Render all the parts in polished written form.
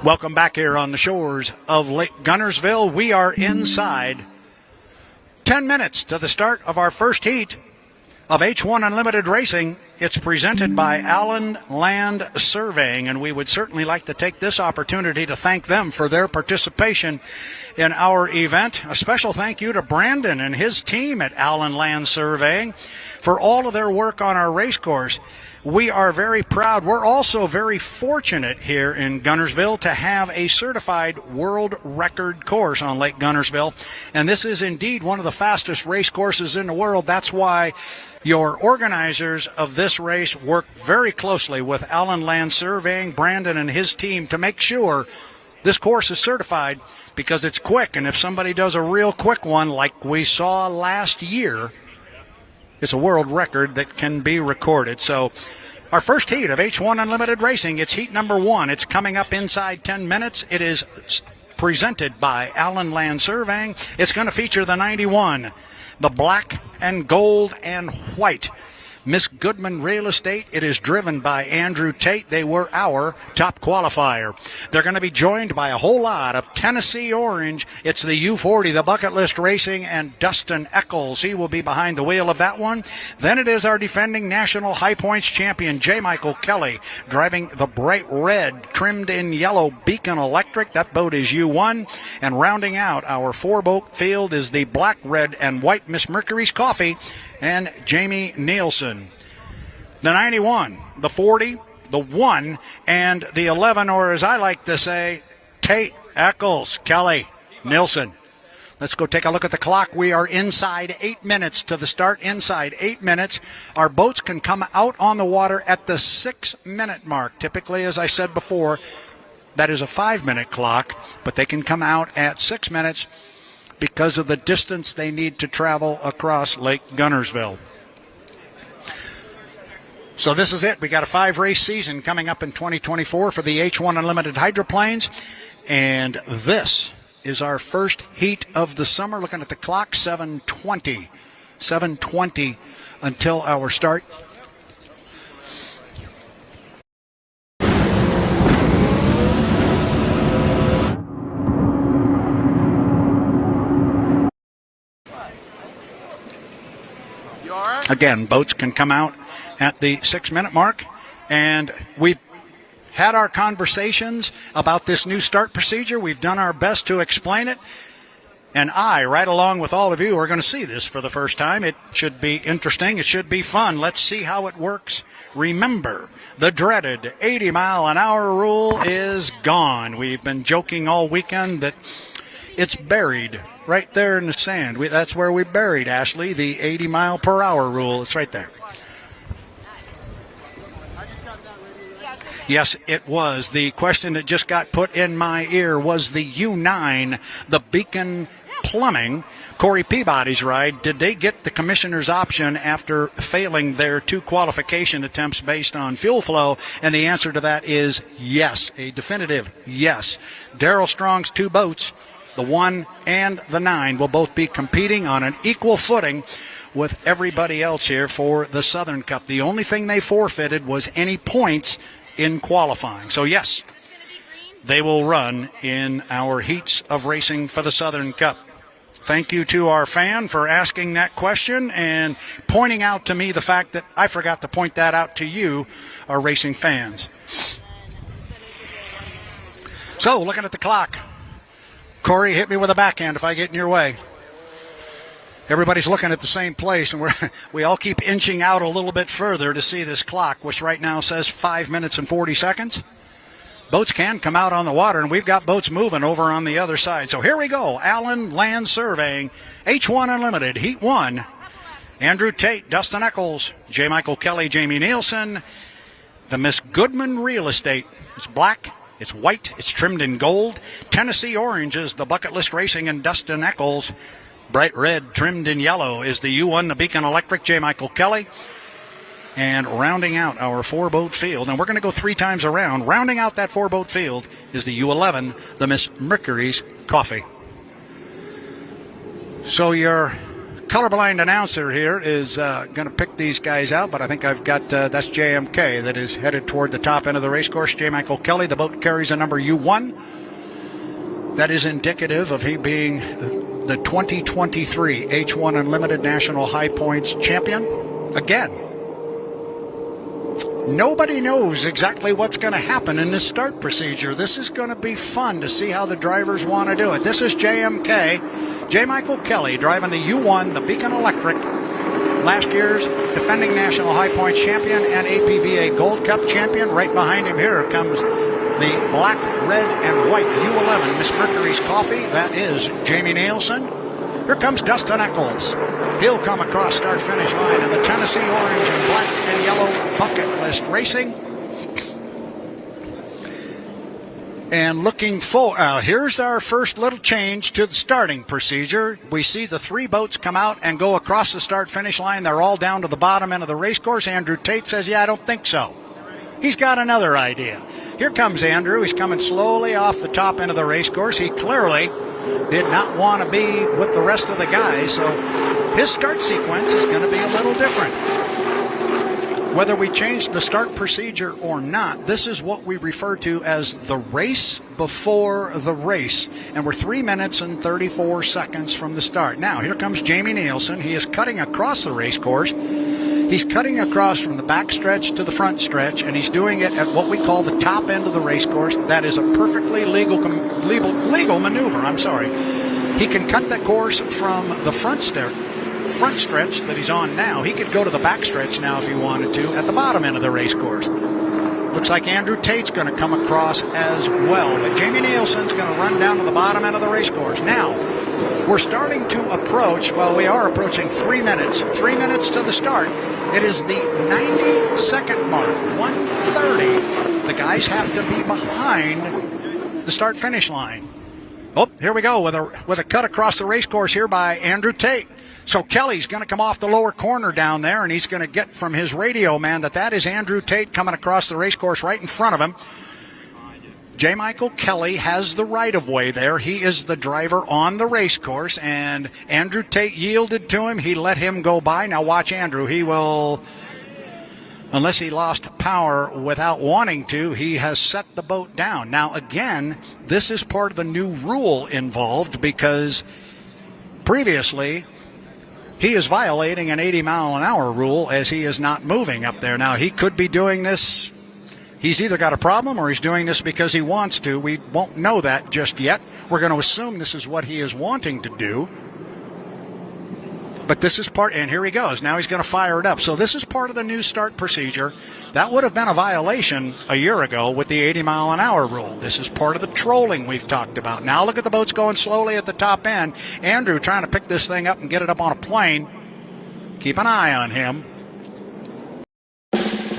Welcome back here on the shores of Lake Guntersville. We are inside 10 minutes to the start of our first heat of H1 Unlimited Racing. It's presented by Allen Land Surveying, and we would certainly like to take this opportunity to thank them for their participation in our event. A special thank you to Brandon and his team at Allen Land Surveying for all of their work on our race course. We are very proud. We're also very fortunate here in Guntersville to have a certified world record course on Lake Guntersville. And this is indeed one of the fastest race courses in the world. That's why your organizers of this race work very closely with Allen Land Surveying, Brandon and his team, to make sure this course is certified, because it's quick. And if somebody does a real quick one like we saw last year, it's a world record that can be recorded. So our first heat of H1 Unlimited Racing, it's heat number 1. It's coming up inside 10 minutes. It is presented by Allen Land Surveying. It's going to feature the 91, the black and gold and white Miss Goodman Real Estate. It is driven by Andrew Tate. They were our top qualifier. They're going to be joined by a whole lot of Tennessee Orange. It's the U40, the Bucket List Racing, and Dustin Eccles. He will be behind the wheel of that one. Then it is our defending national high points champion, J. Michael Kelly, driving the bright red, trimmed in yellow Beacon Electric. That boat is U1. And rounding out our 4-boat field is the black, red, and white Miss Mercury's Coffee and Jamie Nielsen. The 91, the 40, the 1, and the 11, or as I like to say, Tate, Eccles, Kelly, Nielsen. Let's go take a look at the clock. We are inside 8 minutes to the start. Inside 8 minutes. Our boats can come out on the water at the 6-minute mark. Typically, as I said before, that is a 5-minute clock, but they can come out at 6 minutes because of the distance they need to travel across Lake Guntersville. So this is it. We got a 5-race season coming up in 2024 for the H1 Unlimited hydroplanes, and this is our first heat of the summer. Looking at the clock, 7:20 until our start. Again, boats can come out at the 6-minute mark, and we've had our conversations about this new start procedure. We've done our best to explain it, and I, right along with all of you, are going to see this for the first time. It should be interesting. It should be fun. Let's see how it works. Remember, the dreaded 80-mile-an-hour rule is gone. We've been joking all weekend that it's buried right there in the sand. That's where we buried, Ashley, the 80-mile-per-hour rule. It's right there. Yes, it was. The question that just got put in my ear was the U9, the Beacon Plumbing, Corey Peabody's ride. Did they get the commissioner's option after failing their 2 qualification attempts based on fuel flow? And the answer to that is yes, a definitive yes. Darrell Strong's 2 boats, the 1 and the 9, will both be competing on an equal footing with everybody else here for the Southern Cup. The only thing they forfeited was any points in qualifying. So yes, they will run in our heats of racing for the Southern Cup. Thank you to our fan for asking that question and pointing out to me the fact that I forgot to point that out to you, our racing fans. So, looking at the clock, Corey, hit me with a backhand if I get in your way. Everybody's looking at the same place, and we all keep inching out a little bit further to see this clock, which right now says 5 minutes and 40 seconds. Boats can come out on the water, and we've got boats moving over on the other side. So here we go. Allen Land Surveying, H1 Unlimited, Heat 1. Andrew Tate, Dustin Eccles, J. Michael Kelly, Jamie Nielsen. The Miss Goodman Real Estate. It's black, it's white, it's trimmed in gold. Tennessee Orange is the Bucket List Racing and Dustin Eccles. Bright red, trimmed in yellow, is the U1, the Beacon Electric, J. Michael Kelly. And rounding out our 4-boat field, and we're going to go 3 times around, rounding out that 4-boat field is the U11, the Miss Mercury's Coffee. So your colorblind announcer here is going to pick these guys out, but I think I've got, that's JMK that is headed toward the top end of the race course. J. Michael Kelly, the boat carries a number U1. That is indicative of he being the 2023 H1 Unlimited National High Points champion. Again, nobody knows exactly what's going to happen in this start procedure. This is going to be fun to see how the drivers want to do it. This is JMK, J. Michael Kelly, driving the U1, the Beacon Electric, last year's defending National High Points champion and APBA Gold Cup champion. Right behind him here comes the black, red, and white U11 Miss Mercury's Coffee. That is Jamie Nielsen. Here comes Dustin Eccles. He'll come across start-finish line in the Tennessee Orange and Black and Yellow Bucket List Racing. And looking forward, here's our first little change to the starting procedure. We see the three boats come out and go across the start-finish line. They're all down to the bottom end of the race course. Andrew Tate says, yeah, I don't think so. He's got another idea. Here comes Andrew. He's coming slowly off the top end of the race course. He clearly did not want to be with the rest of the guys, so his start sequence is going to be a little different. Whether we change the start procedure or not, this is what we refer to as the race before the race, and we're 3 minutes and 34 seconds from the start. Now, here comes Jamie Nielsen. He is cutting across the race course. He's cutting across from the back stretch to the front stretch, and he's doing it at what we call the top end of the race course. That is a perfectly legal maneuver. He can cut that course from the front stretch that he's on now. He could go to the back stretch now if he wanted to at the bottom end of the race course. Looks like Andrew Tate's going to come across as well, but Jamie Nielsen's going to run down to the bottom end of the race course. Now, we're starting to approach, well, we are approaching 3 minutes. 3 minutes to the start. It is the 90-second mark, 1:30. The guys have to be behind the start-finish line. Oh, here we go with a cut across the race course here by Andrew Tate. So Kelly's going to come off the lower corner down there, and he's going to get from his radio man that is Andrew Tate coming across the race course right in front of him. J. Michael Kelly has the right-of-way there. He is the driver on the race course, and Andrew Tate yielded to him. He let him go by. Now watch Andrew. He will, unless he lost power without wanting to, he has set the boat down. Now, again, this is part of the new rule involved because previously he is violating an 80-mile-an-hour rule as he is not moving up there. Now, he could be doing this. He's either got a problem or he's doing this because he wants to. We won't know that just yet. We're going to assume this is what he is wanting to do. But this is part, and here he goes. Now he's going to fire it up. So this is part of the new start procedure. That would have been a violation a year ago with the 80-mile-an-hour rule. This is part of the trolling we've talked about. Now look at the boats going slowly at the top end. Andrew trying to pick this thing up and get it up on a plane. Keep an eye on him.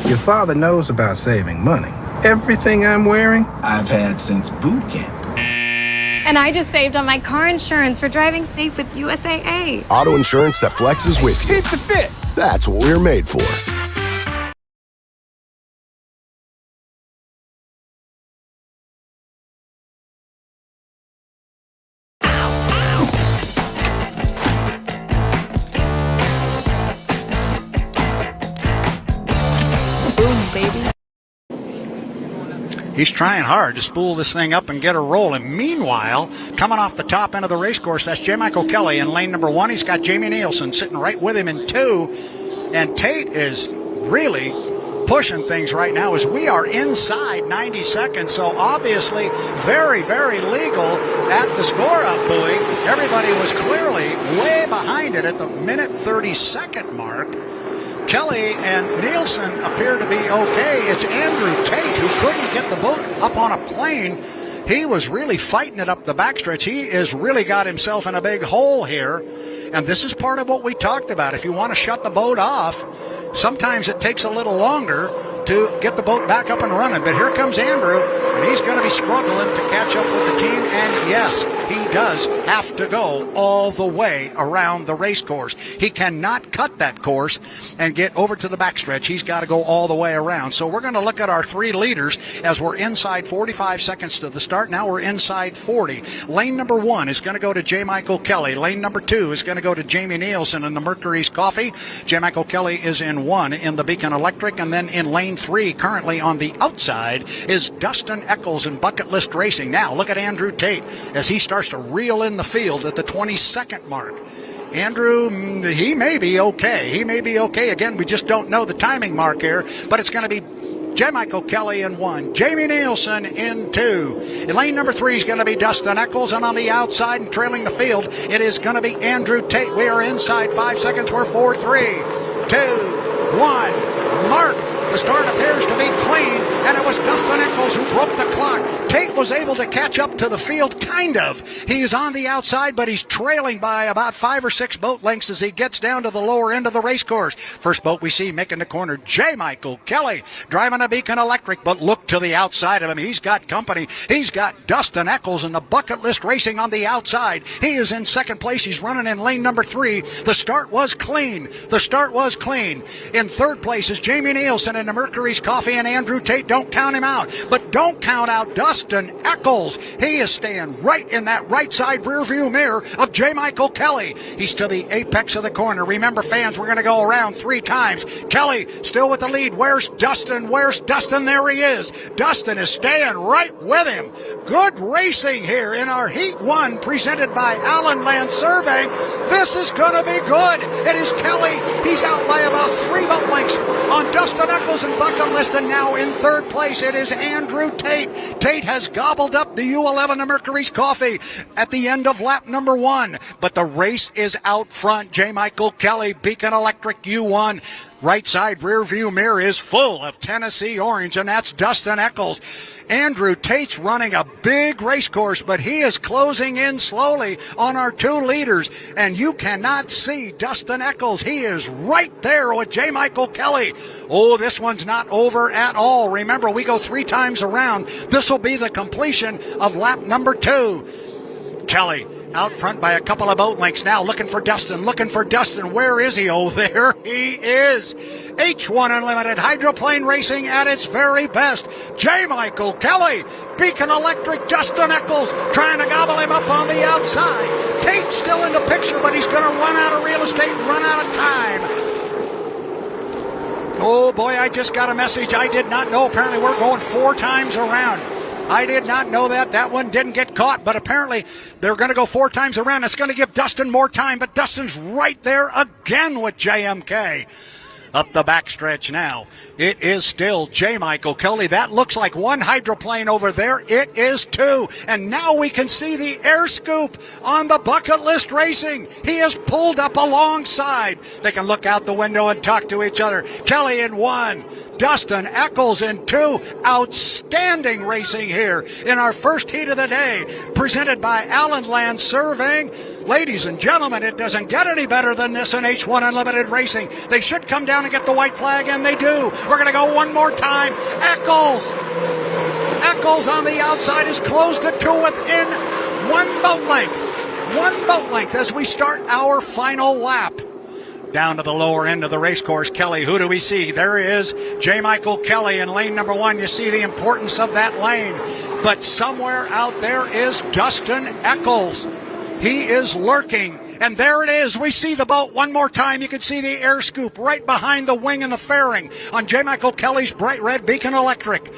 Your father knows about saving money. Everything I'm wearing, I've had since boot camp. And I just saved on my car insurance for driving safe with USAA. Auto insurance that flexes with you. Hit the fit. That's what we're made for. He's trying hard to spool this thing up and get her rolling. Meanwhile, coming off the top end of the race course, that's J. Michael Kelly in lane number 1. He's got Jamie Nielsen sitting right with him in 2. And Tate is really pushing things right now as we are inside 90 seconds. So obviously very, very legal at the score-up buoy. Everybody was clearly way behind it at the minute 30-second mark. Kelly and Nielsen appear to be okay. It's Andrew Tate who couldn't get the boat up on a plane. He was really fighting it up the backstretch. He has really got himself in a big hole here. And this is part of what we talked about. If you want to shut the boat off, sometimes it takes a little longer to get the boat back up and running. But here comes Andrew, and he's going to be struggling to catch up with the team. And yes, he does have to go all the way around the race course. He cannot cut that course and get over to the backstretch. He's got to go all the way around. So we're going to look at our three leaders as we're inside 45 seconds to the start. Now we're inside 40. Lane number 1 is going to go to J. Michael Kelly. Lane number 2 is going to go to Jamie Nielsen in the Mercury's Coffee. J. Michael Kelly is in 1 in the Beacon Electric. And then in lane 3, currently on the outside, is Dustin Eccles in Bucket List Racing. Now look at Andrew Tate as he starts to reel in the field at the 22nd mark. Andrew, he may be okay. He may be okay. Again, we just don't know the timing mark here, but it's going to be J. Michael Kelly in 1, Jamie Nielsen in 2. In lane number 3 is going to be Dustin Eccles, and on the outside and trailing the field, it is going to be Andrew Tate. We are inside 5 seconds. We're 4, 3, 2, 1. Mark. The start appears to be clean, and it was Dustin Eccles who broke the clock. Tate was able to catch up to the field, kind of. He's on the outside, but he's trailing by about 5 or 6 boat lengths as he gets down to the lower end of the race course. First boat we see making the corner, J. Michael Kelly, driving a Beacon Electric, but look to the outside of him. He's got company. He's got Dustin Eccles in the Bucket List Racing on the outside. He is in second place. He's running in lane number 3. The start was clean. The start was clean. In third place is Jamie Nielsen in the Mercury's Coffee, and Andrew Tate. Don't count him out, but don't count out Dustin Eccles. He is staying right in that right side rear view mirror of J. Michael Kelly. He's to the apex of the corner. Remember, fans, we're going to go around 3 times. Kelly still with the lead. Where's Dustin? Where's Dustin? There he is. Dustin is staying right with him. Good racing here in our Heat 1 presented by Allen Land Surveying. This is going to be good. It is Kelly. He's out by about 3 boat lengths on Dustin Eccles and Bucket List, and now in third place it is Andrew Tate. Tate has gobbled up the U11 of Mercury's Coffee at the end of lap number 1, but the race is out front. J. Michael Kelly, Beacon Electric U1. Right side rear view mirror is full of Tennessee orange, and that's Dustin Eccles. Andrew Tate's running a big race course, but he is closing in slowly on our 2 leaders, and you cannot see Dustin Eccles. He is right there with J. Michael Kelly. Oh, this one's not over at all. Remember, we go 3 times around. This will be the completion of lap number 2. Kelly out front by a couple of boat lengths now, looking for Dustin. Where is he? Oh, there he is. H1 Unlimited hydroplane racing at its very best. J. Michael Kelly, Beacon Electric, Dustin Eccles trying to gobble him up on the outside. Tate still in the picture, but he's going to run out of real estate and run out of time. Oh boy, I just got a message I did not know. Apparently we're going 4 times around. I did not know that. That one didn't get caught, but apparently they're going to go 4 times around. It's going to give Dustin more time, but Dustin's right there again with JMK. Up the backstretch now. It is still J. Michael Kelly. That looks like 1 hydroplane over there. It is 2. And now we can see the air scoop on the Bucket List Racing. He is pulled up alongside. They can look out the window and talk to each other. Kelly in 1. Dustin Eccles in 2. Outstanding racing here in our first heat of the day, presented by Allen Land Surveying. Ladies and gentlemen, it doesn't get any better than this in H1 Unlimited Racing. They should come down and get the white flag, and they do. We're going to go one more time. Eccles on the outside is closed the 2 within 1 boat length. 1 boat length as we start our final lap. Down to the lower end of the race course, Kelly, who do we see? There is J. Michael Kelly in lane number 1. You see the importance of that lane. But somewhere out there is Dustin Eccles. He is lurking. And there it is. We see the boat one more time. You can see the air scoop right behind the wing and the fairing on J. Michael Kelly's bright red Beacon Electric.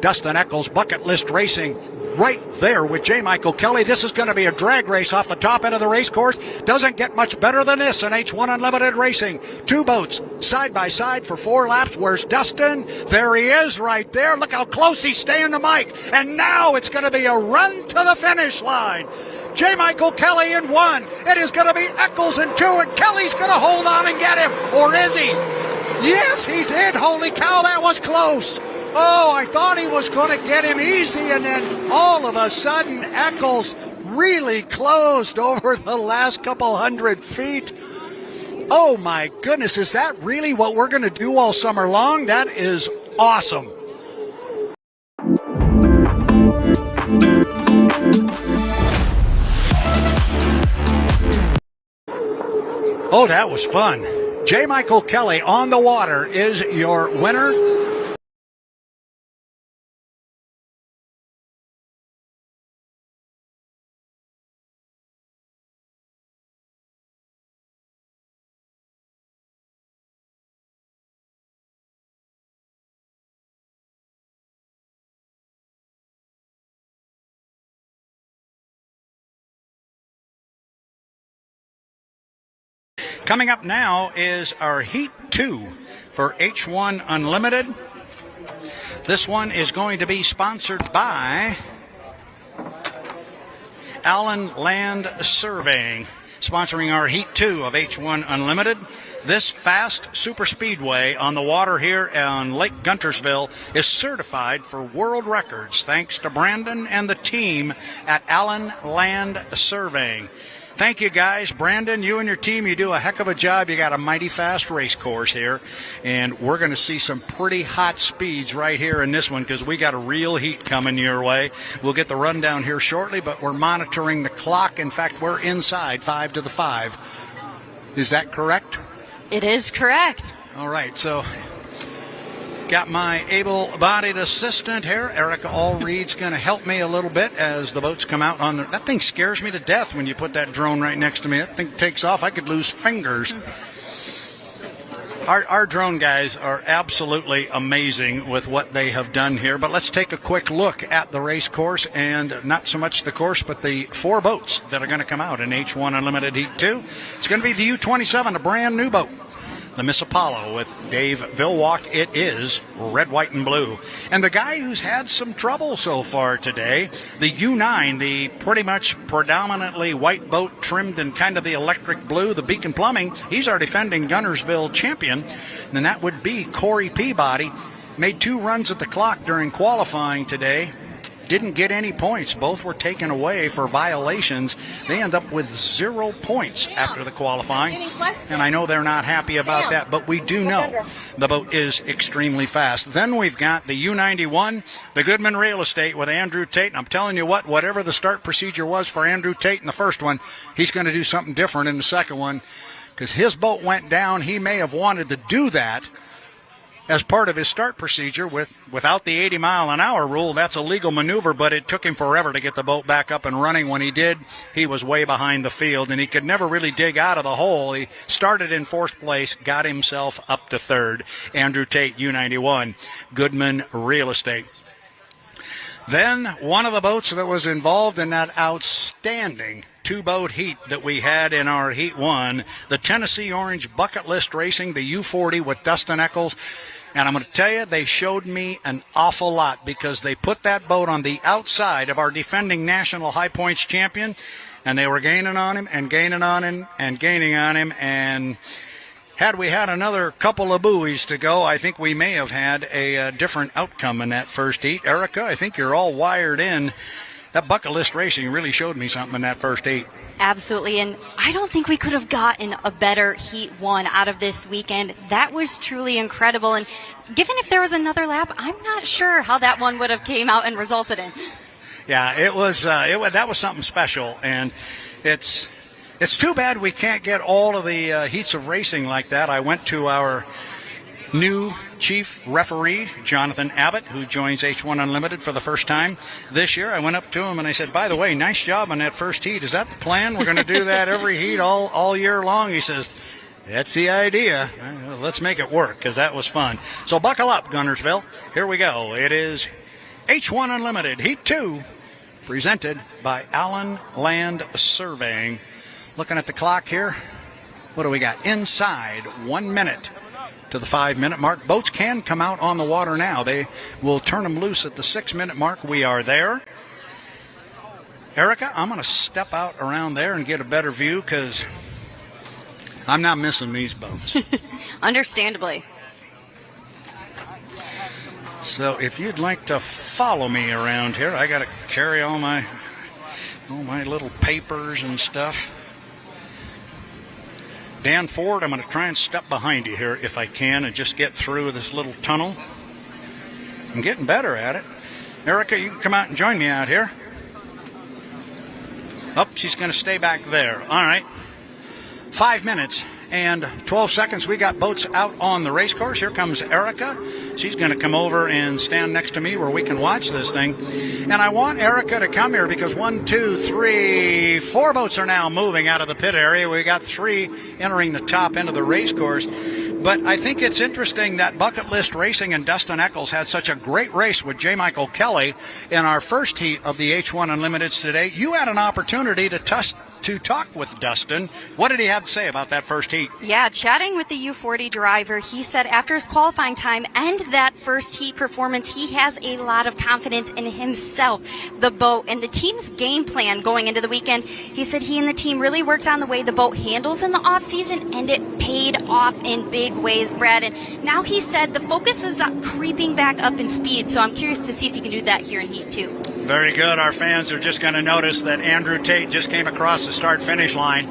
Dustin Eccles, Bucket List Racing, right there with J. Michael Kelly. This is going to be a drag race off the top end of the race course. Doesn't get much better than this in H1 Unlimited Racing. 2 boats side by side for 4 laps. Where's Dustin? There he is right there. Look how close he's staying to Mike. And now it's going to be a run to the finish line. J. Michael Kelly in 1. It is going to be Eccles in 2, and Kelly's going to hold on and get him. Or is he? Yes, he did. Holy cow, that was close. Oh, I thought he was going to get him easy, and then all of a sudden, Eccles really closed over the last couple hundred feet. Oh, my goodness, is that really what we're going to do all summer long? That is awesome. Oh, that was fun. J. Michael Kelly on the water is your winner. Coming up now is our Heat 2 for H1 Unlimited. This one is going to be sponsored by Allen Land Surveying, sponsoring our Heat 2 of H1 Unlimited. This fast super speedway on the water here on Lake Guntersville is certified for world records thanks to Brandon and the team at Allen Land Surveying. Thank you, guys. Brandon, you and your team, you do a heck of a job. You got a mighty fast race course here, and we're going to see some pretty hot speeds right here in this one because we got a real heat coming your way. We'll get the rundown here shortly, but we're monitoring the clock. In fact, we're inside 5 to the 5. Is that correct? It is correct. All right, so got my able-bodied assistant here. Erica Allreed's going to help me a little bit as the boats come out on the... That thing scares me to death when you put that drone right next to me. That thing takes off. I could lose fingers. Our drone guys are absolutely amazing with what they have done here. But let's take a quick look at the race course, and not so much the course, but the 4 boats that are going to come out in H1 Unlimited Heat 2. It's going to be the U-27, a brand new boat. The Miss Apollo with Dave Vilwalk. It is red, white, and blue. And the guy who's had some trouble so far today, the U9, the pretty much predominantly white boat trimmed in kind of the electric blue, the Beacon Plumbing, he's our defending Guntersville champion, and that would be Corey Peabody. Made 2 runs at the clock during qualifying today. Didn't get any points. Both were taken away for violations. They end up with 0 points after the qualifying. And I know they're not happy about that, but we do know the boat is extremely fast. Then we've got the U91, the Goodman Real Estate with Andrew Tate. And I'm telling you what, whatever the start procedure was for Andrew Tate in the first one, he's going to do something different in the second one because his boat went down. He may have wanted to do that as part of his start procedure without the 80-mile-an-hour rule. That's a legal maneuver, but it took him forever to get the boat back up and running. When he did, he was way behind the field, and he could never really dig out of the hole. He started in 4th place, got himself up to 3rd. Andrew Tate, U91, Goodman Real Estate. Then one of the boats that was involved in that outstanding 2-boat heat that we had in our Heat 1, the Tennessee Orange Bucket List Racing, the U40 with Dustin Eccles. And I'm going to tell you, they showed me an awful lot because they put that boat on the outside of our defending national high points champion, and they were gaining on him and gaining on him and gaining on him. And had we had another couple of buoys to go, I think we may have had a different outcome in that first heat. Erica, I think you're all wired in. That Bucket List Racing really showed me something in that first heat. Absolutely, and I don't think we could have gotten a better Heat 1 out of this weekend. That was truly incredible, and given if there was another lap, I'm not sure how that one would have came out and resulted in. Yeah, it was that was something special, and it's too bad we can't get all of the heats of racing like that. I went to our new chief referee, Jonathan Abbott, who joins H1 Unlimited for the first time this year. I went up to him and I said, by the way, nice job on that first heat. Is that the plan? We're going to do that every heat all year long? He says, that's the idea. Let's make it work because that was fun. So buckle up, Guntersville. Here we go. It is H1 Unlimited Heat 2, presented by Allen Land Surveying. Looking at the clock here, what do we got? Inside 1 minute to the 5-minute mark. Boats can come out on the water now. They will turn them loose at the 6-minute mark. We are there. Erica, I'm going to step out around there and get a better view because I'm not missing these boats. Understandably. So if you'd like to follow me around here, I got to carry all my little papers and stuff. Dan Ford, I'm going to try and step behind you here if I can and just get through this little tunnel. I'm getting better at it. Erica, you can come out and join me out here. Oh, she's going to stay back there. All right. 5 minutes and 12 seconds. We got boats out on the race course. Here comes Erica. She's going to come over and stand next to me where we can watch this thing. And I want Erica to come here because 1, 2, 3, 4 boats are now moving out of the pit area. We got 3 entering the top end of the race course. But I think it's interesting that Bucket List Racing and Dustin Eccles had such a great race with J. Michael Kelly in our first heat of the H1 Unlimiteds today. You had an opportunity to talk with Dustin. What did he have to say about that first heat? Yeah, chatting with the U40 driver, he said after his qualifying time and that first heat performance, he has a lot of confidence in himself, the boat, and the team's game plan going into the weekend. He said he and the team really worked on the way the boat handles in the off season, and it paid off in big ways, Brad. And now he said the focus is creeping back up in speed, so I'm curious to see if he can do that here in heat 2. Very good. Our fans are just going to notice that Andrew Tate just came across the start-finish line,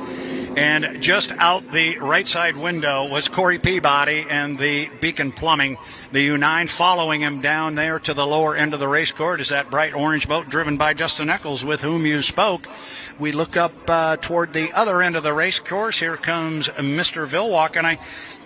and just out the right side window was Corey Peabody and the Beacon Plumbing, the U9, following him down there to the lower end of the race course is that bright orange boat driven by Dustin Eccles, with whom you spoke. We look up toward the other end of the race course. Here comes Mr. Vilwalk, and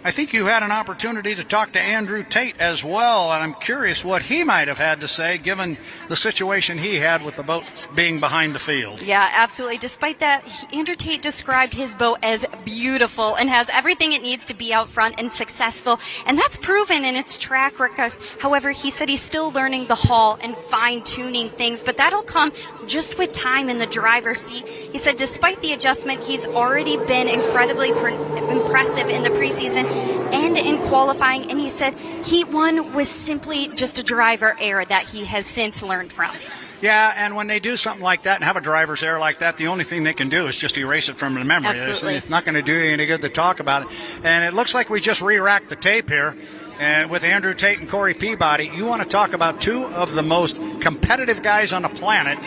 I think you had an opportunity to talk to Andrew Tate as well, and I'm curious what he might have had to say given the situation he had with the boat being behind the field. Yeah, absolutely. Despite that, Andrew Tate described his boat as beautiful and has everything it needs to be out front and successful, and that's proven in its track record. However, he said he's still learning the hull and fine-tuning things, but that'll come just with time in the driver's seat. He said despite the adjustment, he's already been incredibly impressive in the preseason and in qualifying, and he said Heat 1 was simply just a driver error that he has since learned from. Yeah, and when they do something like that and have a driver's error like that, the only thing they can do is just erase it from the memory. Absolutely. It's not going to do you any good to talk about it. And it looks like we just re-racked the tape here. And with Andrew Tate and Corey Peabody, you want to talk about 2 of the most competitive guys on the planet.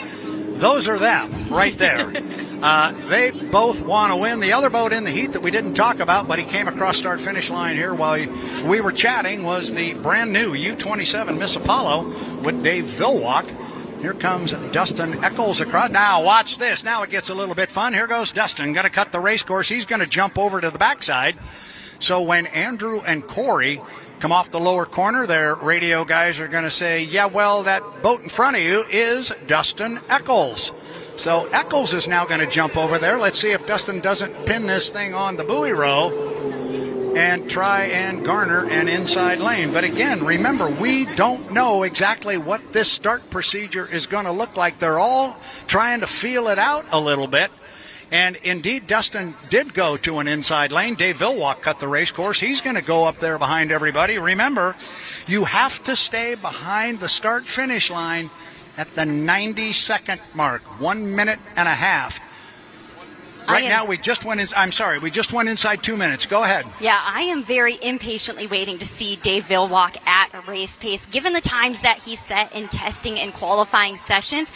Those are them right there. They both want to win. The other boat in the heat that we didn't talk about, but he came across start-finish line here while we were chatting, was the brand-new U-27 Miss Apollo with Dave Vilwalk. Here comes Dustin Eccles across. Now, watch this. Now it gets a little bit fun. Here goes Dustin. Going to cut the race course. He's going to jump over to the backside. So when Andrew and Corey come off the lower corner, their radio guys are going to say, yeah, well, that boat in front of you is Dustin Eccles. So Eccles is now going to jump over there. Let's see if Dustin doesn't pin this thing on the buoy row and try and garner an inside lane. But again, remember, we don't know exactly what this start procedure is going to look like. They're all trying to feel it out a little bit. And indeed, Dustin did go to an inside lane. Dave Vilwalk cut the race course. He's going to go up there behind everybody. Remember, you have to stay behind the start-finish line at the 90-second mark, 1 minute and a half. Right now, we just went inside 2 minutes. Go ahead. Yeah, I am very impatiently waiting to see Dave Vilwalk at a race pace. Given the times that he set in testing and qualifying sessions,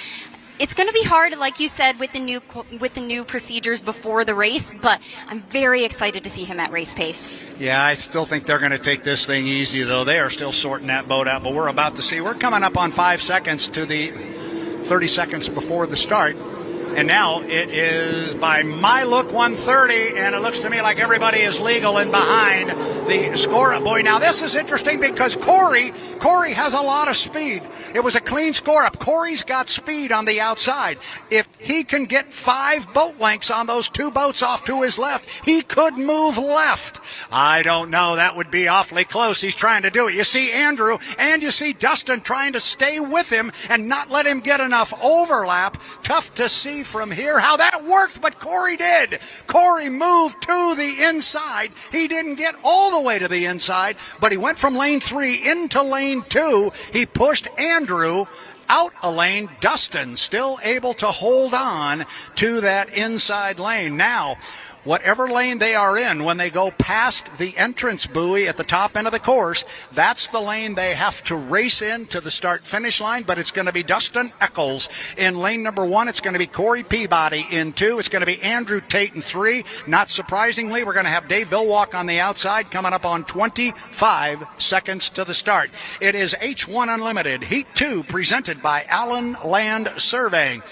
it's going to be hard, like you said, with the new procedures before the race, but I'm very excited to see him at race pace. Yeah, I still think they're going to take this thing easy, though. They are still sorting that boat out, but we're about to see. We're coming up on 5 seconds to the 30 seconds before the start. And now it is, by my look, 1:30, and it looks to me like everybody is legal and behind the score-up buoy. Now, this is interesting because Corey has a lot of speed. It was a clean score-up. Corey's got speed on the outside. If he can get 5 boat lengths on those 2 boats off to his left, he could move left. I don't know. That would be awfully close. He's trying to do it. You see Andrew and you see Dustin trying to stay with him and not let him get enough overlap. Tough to see from here how that worked, but Corey did. Corey moved to the inside. He didn't get all the way to the inside, but he went from lane 3 into lane 2. He pushed Andrew out a lane. Dustin still able to hold on to that inside lane. Now, whatever lane they are in, when they go past the entrance buoy at the top end of the course, that's the lane they have to race in to the start-finish line, but it's going to be Dustin Eccles in lane number 1. It's going to be Corey Peabody in 2. It's going to be Andrew Tate in 3. Not surprisingly, we're going to have Dave Vilwalk on the outside coming up on 25 seconds to the start. It is H1 Unlimited, Heat 2, presented by Allen Land Surveying.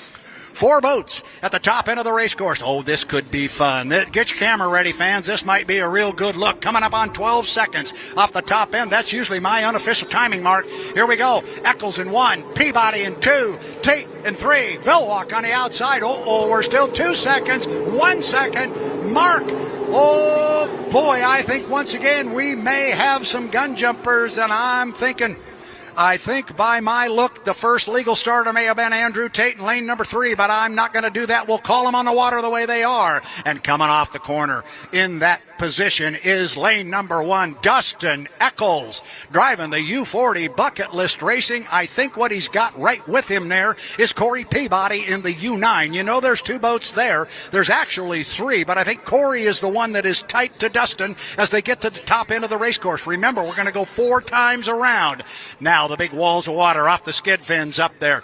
4 boats at the top end of the race course. Oh, this could be fun. Get your camera ready, fans. This might be a real good look. Coming up on 12 seconds off the top end. That's usually my unofficial timing mark. Here we go. Eccles in 1, Peabody in 2, Tate in 3, Vilwalk on the outside. Oh, we're still 2 seconds, 1 second. Mark. Oh boy, I think once again we may have some gun jumpers, and I think by my look, the first legal starter may have been Andrew Tate in lane number 3, but I'm not going to do that. We'll call them on the water the way they are. And coming off the corner in that position is lane number 1, Dustin Eccles, driving the U40 Bucket List Racing. I think what he's got right with him there is Corey Peabody in the U9. You know, there's 2 boats there. There's actually 3, but I think Corey is the one that is tight to Dustin as they get to the top end of the race course. Remember, we're going to go 4 times around. Now the big walls of water off the skid fins up there.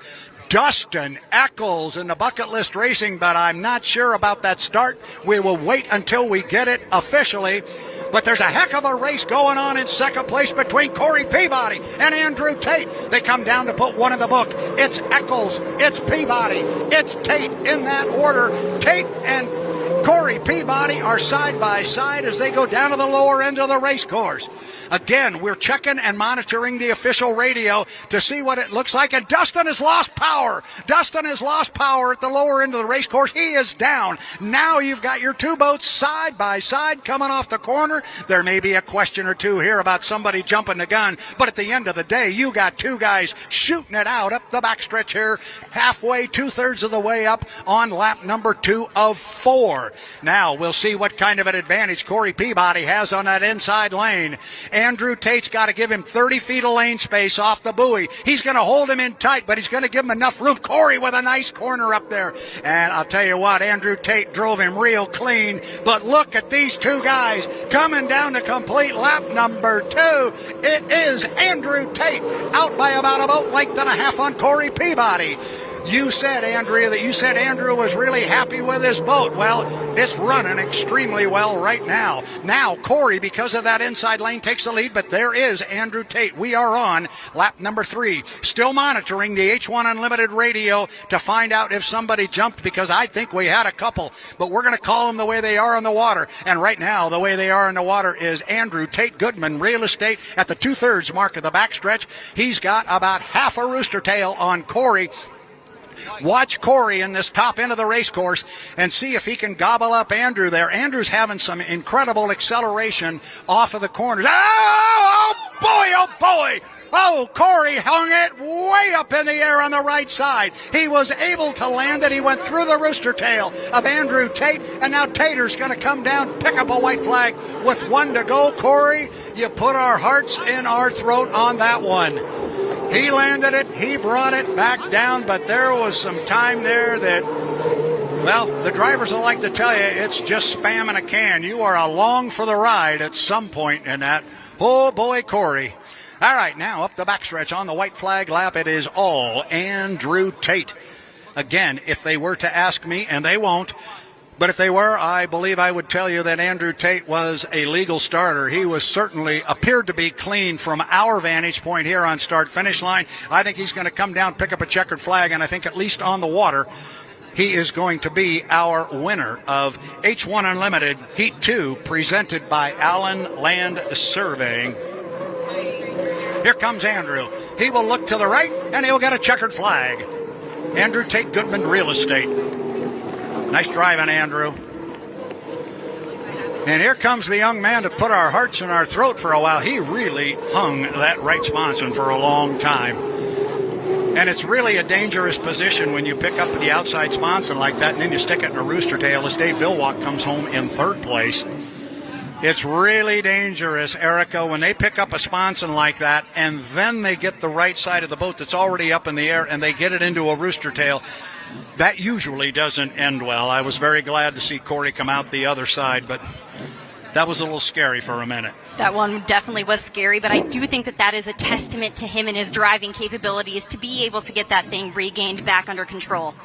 Dustin Eccles in the Bucket List Racing, but I'm not sure about that start. We will wait until we get it officially. But there's a heck of a race going on in second place between Corey Peabody and Andrew Tate. They come down to put one in the book. It's Eccles, it's Peabody, it's Tate in that order. Tate and Corey Peabody are side by side as they go down to the lower end of the race course. Again, we're checking and monitoring the official radio to see what it looks like. And Dustin has lost power. Dustin has lost power at the lower end of the race course. He is down. Now you've got your 2 boats side by side coming off the corner. There may be a question or 2 here about somebody jumping the gun. But at the end of the day, you got 2 guys shooting it out up the backstretch here, halfway, 2/3 of the way up on lap number 2 of 4. Now we'll see what kind of an advantage Corey Peabody has on that inside lane. Andrew Tate's got to give him 30 feet of lane space off the buoy. He's going to hold him in tight, but he's going to give him enough room. Corey with a nice corner up there. And I'll tell you what, Andrew Tate drove him real clean. But look at these 2 guys coming down to complete lap number 2. It is Andrew Tate out by about a boat length and a half on Corey Peabody. You said, Andrea, that you said Andrew was really happy with his boat. Well, it's running extremely well right now. Now, Corey, because of that inside lane, takes the lead, but there is Andrew Tate. We are on lap number 3. Still monitoring the H1 Unlimited radio to find out if somebody jumped, because I think we had a couple, but we're going to call them the way they are in the water. And right now, the way they are in the water is Andrew Tate Goodman, Real Estate, at the 2/3 mark of the backstretch. He's got about half a rooster tail on Corey. Watch Corey in this top end of the race course and see if he can gobble up Andrew there. Andrew's having some incredible acceleration off of the corners. Oh boy! Oh, Corey hung it way up in the air on the right side. He was able to land it. He went through the rooster tail of Andrew Tate, and now Tater's going to come down, pick up a white flag with 1 to go. Corey, you put our hearts in our throat on that one. He landed it, he brought it back down, but there was some time there that, well, the drivers will like to tell you it's just spamming a can. You are along for the ride at some point in that. Oh, boy, Corey. All right, now up the backstretch on the white flag lap, it is all Andrew Tate. Again, if they were to ask me, and they won't, but if they were, I believe I would tell you that Andrew Tate was a legal starter. He was certainly appeared to be clean from our vantage point here on start-finish line. I think he's going to come down, pick up a checkered flag, and I think at least on the water, he is going to be our winner of H1 Unlimited Heat 2, presented by Allen Land Surveying. Here comes Andrew. He will look to the right, and he'll get a checkered flag. Andrew Tate Goodman Real Estate. Nice driving, Andrew. And here comes the young man to put our hearts in our throat for a while. He really hung that right sponson for a long time. And it's really a dangerous position when you pick up the outside sponson like that and then you stick it in a rooster tail as Dave Vilwalk comes home in 3rd place. It's really dangerous, Erica, when they pick up a sponson like that and then they get the right side of the boat that's already up in the air and they get it into a rooster tail. That usually doesn't end well. I was very glad to see Corey come out the other side, but that was a little scary for a minute. That one definitely was scary, but I do think that that is a testament to him and his driving capabilities to be able to get that thing regained back under control.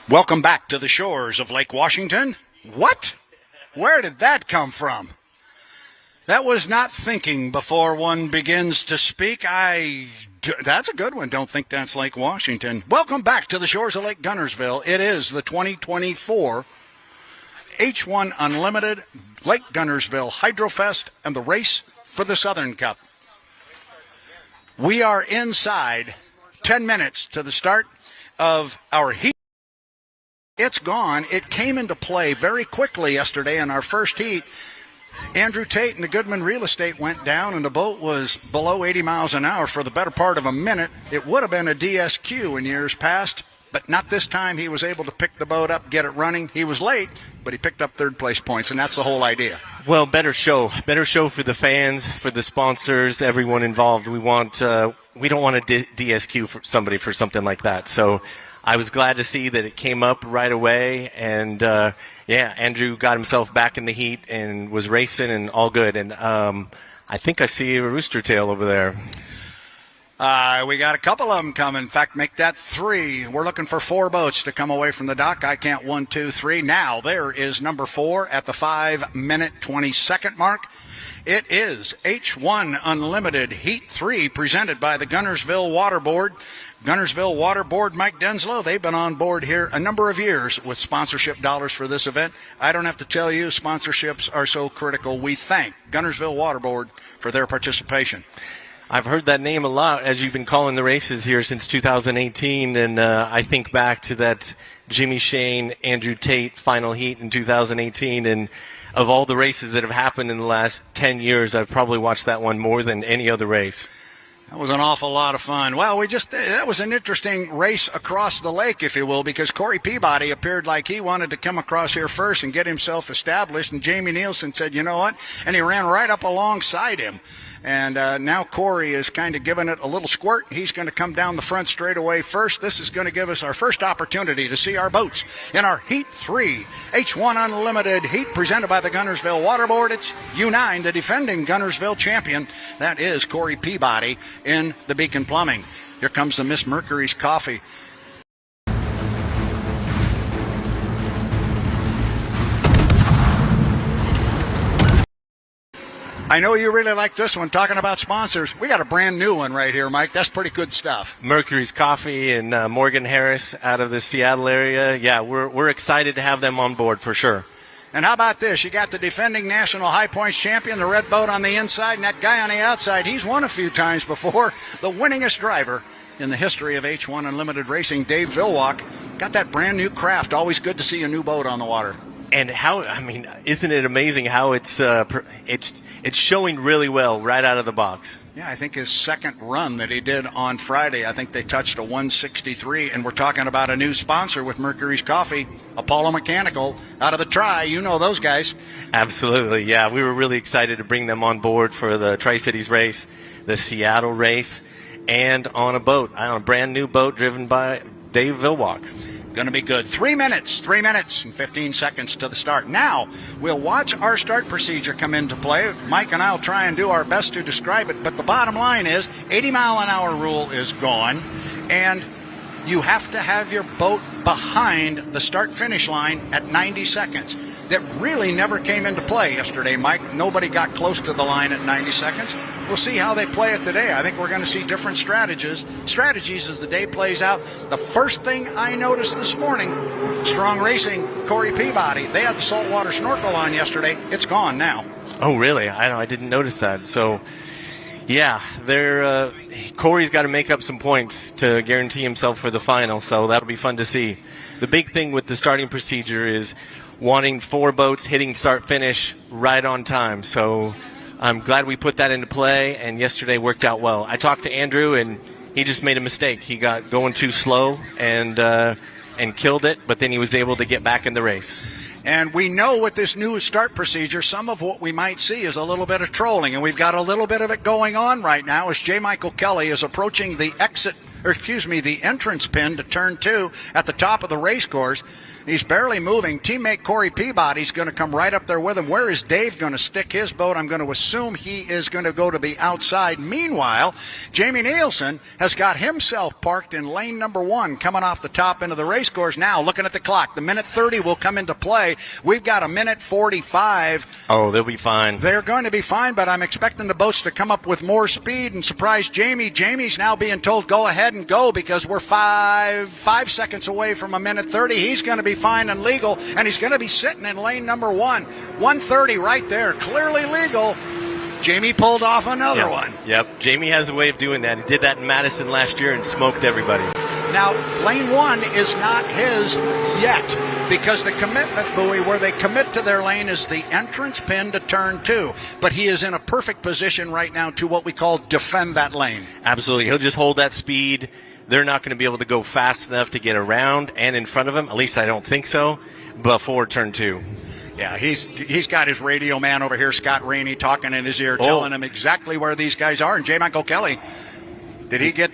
Welcome back to the shores of Lake Washington. What? Where did that come from? That was not thinking before one begins to speak. That's a good one. Don't think that's Lake Washington. Welcome back to the shores of Lake Guntersville. It is the 2024 H1 Unlimited Lake Guntersville Hydro Fest and the race for the Southern Cup. We are inside 10 minutes to the start of our heat. It's gone. It came into play very quickly yesterday in our first heat. Andrew Tate and the Goodman Real Estate went down, and the boat was below 80 miles an hour for the better part of a minute. It would have been a DSQ in years past, but not this time. He was able to pick the boat up, get it running. He was late, but he picked up third-place points, and that's the whole idea. Well, better show for the fans, for the sponsors, everyone involved. We don't want to DSQ for somebody for something like that. So I was glad to see that it came up right away, and Andrew got himself back in the heat and was racing and all good. And I think I see a rooster tail over there. We got a couple of them coming. In fact, make that 3. We're looking for 4 boats to come away from the dock. I count 1, 2, 3. Now there is number 4 at the 5-minute 20-second mark. It is H1 Unlimited Heat 3 presented by the Guntersville Water Board. Guntersville Water Board, Mike Denslow, they've been on board here a number of years with sponsorship dollars for this event. I don't have to tell you, sponsorships are so critical. We thank Guntersville Water Board for their participation. I've heard that name a lot as you've been calling the races here since 2018, and I think back to that Jimmy Shane, Andrew Tate final heat in 2018, and of all the races that have happened in the last 10 years, I've probably watched that one more than any other race. That was an awful lot of fun. Well, that was an interesting race across the lake, if you will, because Corey Peabody appeared like he wanted to come across here first and get himself established, and Jamie Nielsen said, you know what, and he ran right up alongside him. And now Corey is kind of giving it a little squirt. He's going to come down the front straightaway first. This is going to give us our first opportunity to see our boats in our Heat 3 H1 Unlimited Heat presented by the Guntersville Water Board. It's U9, the defending Guntersville champion. That is Corey Peabody in the Beacon Plumbing. Here comes the Miss Mercury's Coffee. I know you really like this one. Talking about sponsors, we got a brand new one right here, Mike. That's pretty good stuff. Mercury's Coffee and Morgan Harris out of the Seattle area. Yeah, we're excited to have them on board for sure. And how about this? You got the defending national high points champion, the red boat on the inside, and that guy on the outside. He's won a few times before. The winningest driver in the history of H1 Unlimited Racing, Dave Vilwalk, got that brand new craft. Always good to see a new boat on the water. And isn't it amazing how it's showing really well right out of the box? Yeah, I think his second run that he did on Friday, I think they touched a 163, and we're talking about a new sponsor with Mercury's Coffee, Apollo Mechanical, out of the Tri. You know those guys. Absolutely, yeah. We were really excited to bring them on board for the Tri-Cities race, the Seattle race, and on a brand new boat driven by Dave Vilwalk. Going to be good. 3 minutes and 15 seconds to the start. Now, we'll watch our start procedure come into play. Mike and I will try and do our best to describe it, but the bottom line is 80-mile-an-hour rule is gone, and you have to have your boat behind the start-finish line at 90 seconds. That really never came into play yesterday, Mike. Nobody got close to the line at 90 seconds. We'll see how they play it today. I think we're going to see different strategies as the day plays out. The first thing I noticed this morning, Strong Racing, Corey Peabody, they had the saltwater snorkel on yesterday. It's gone now. Oh, really? I didn't notice that. So, yeah, Corey's got to make up some points to guarantee himself for the final, so that'll be fun to see. The big thing with the starting procedure is wanting 4 boats hitting start-finish right on time. So I'm glad we put that into play, and yesterday worked out well. I talked to Andrew, and he just made a mistake. He got going too slow and killed it, but then he was able to get back in the race. And we know with this new start procedure, some of what we might see is a little bit of trolling, and we've got a little bit of it going on right now as J. Michael Kelly is approaching the entrance pin to turn 2 at the top of the race course. He's barely moving. Teammate Corey Peabody's going to come right up there with him. Where is Dave going to stick his boat? I'm going to assume he is going to go to the outside. Meanwhile, Jamie Nielsen has got himself parked in lane number 1, coming off the top end of the race course. Now, looking at the clock, the minute 30 will come into play. We've got a minute 45. Oh, they'll be fine. They're going to be fine, but I'm expecting the boats to come up with more speed and surprise Jamie. Jamie's now being told, go ahead and go, because we're five seconds away from a minute 30. He's going to be fine and legal, and he's going to be sitting in lane number 1. 1:30 right there, clearly legal. Jamie pulled off another one. Yep, Jamie has a way of doing that. He did that in Madison last year and smoked everybody. Now, lane 1 is not his yet, because the commitment buoy where they commit to their lane is the entrance pin to turn 2. But he is in a perfect position right now to what we call defend that lane. Absolutely. He'll just hold that speed. They're not going to be able to go fast enough to get around and in front of him. At least I don't think so, before turn 2. Yeah, he's got his radio man over here, Scott Rainey, talking in his ear, telling him exactly where these guys are. And J. Michael Kelly, did he get...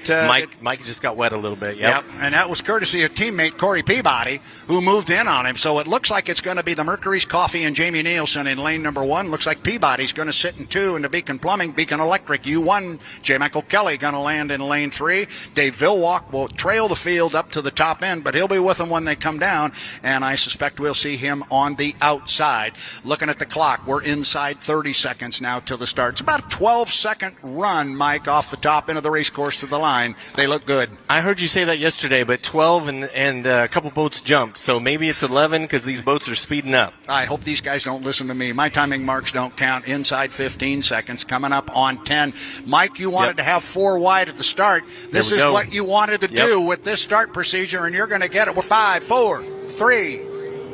Mike just got wet a little bit, yep. And that was courtesy of teammate Corey Peabody, who moved in on him. So it looks like it's going to be the Mercury's Coffee and Jamie Nielsen in lane number 1. Looks like Peabody's going to sit in 2, and the Beacon Plumbing, Beacon Electric, U1. J. Michael Kelly going to land in lane 3. Dave Villwalk will trail the field up to the top end, but he'll be with them when they come down, and I suspect we'll see him on the outside. Looking at the clock, we're inside 30 seconds now till the start. It's about a 12-second run, Mike, off the top end of the race course to the line. They look good. I heard you say that yesterday, but 12 and a couple boats jumped, so maybe it's 11 because these boats are speeding up. I hope these guys don't listen to me. My timing marks don't count. Inside 15 seconds, coming up on 10. Mike, you wanted to have 4 wide at the start. This is what you wanted to do with this start procedure, and you're going to get it with 5, 4, 3,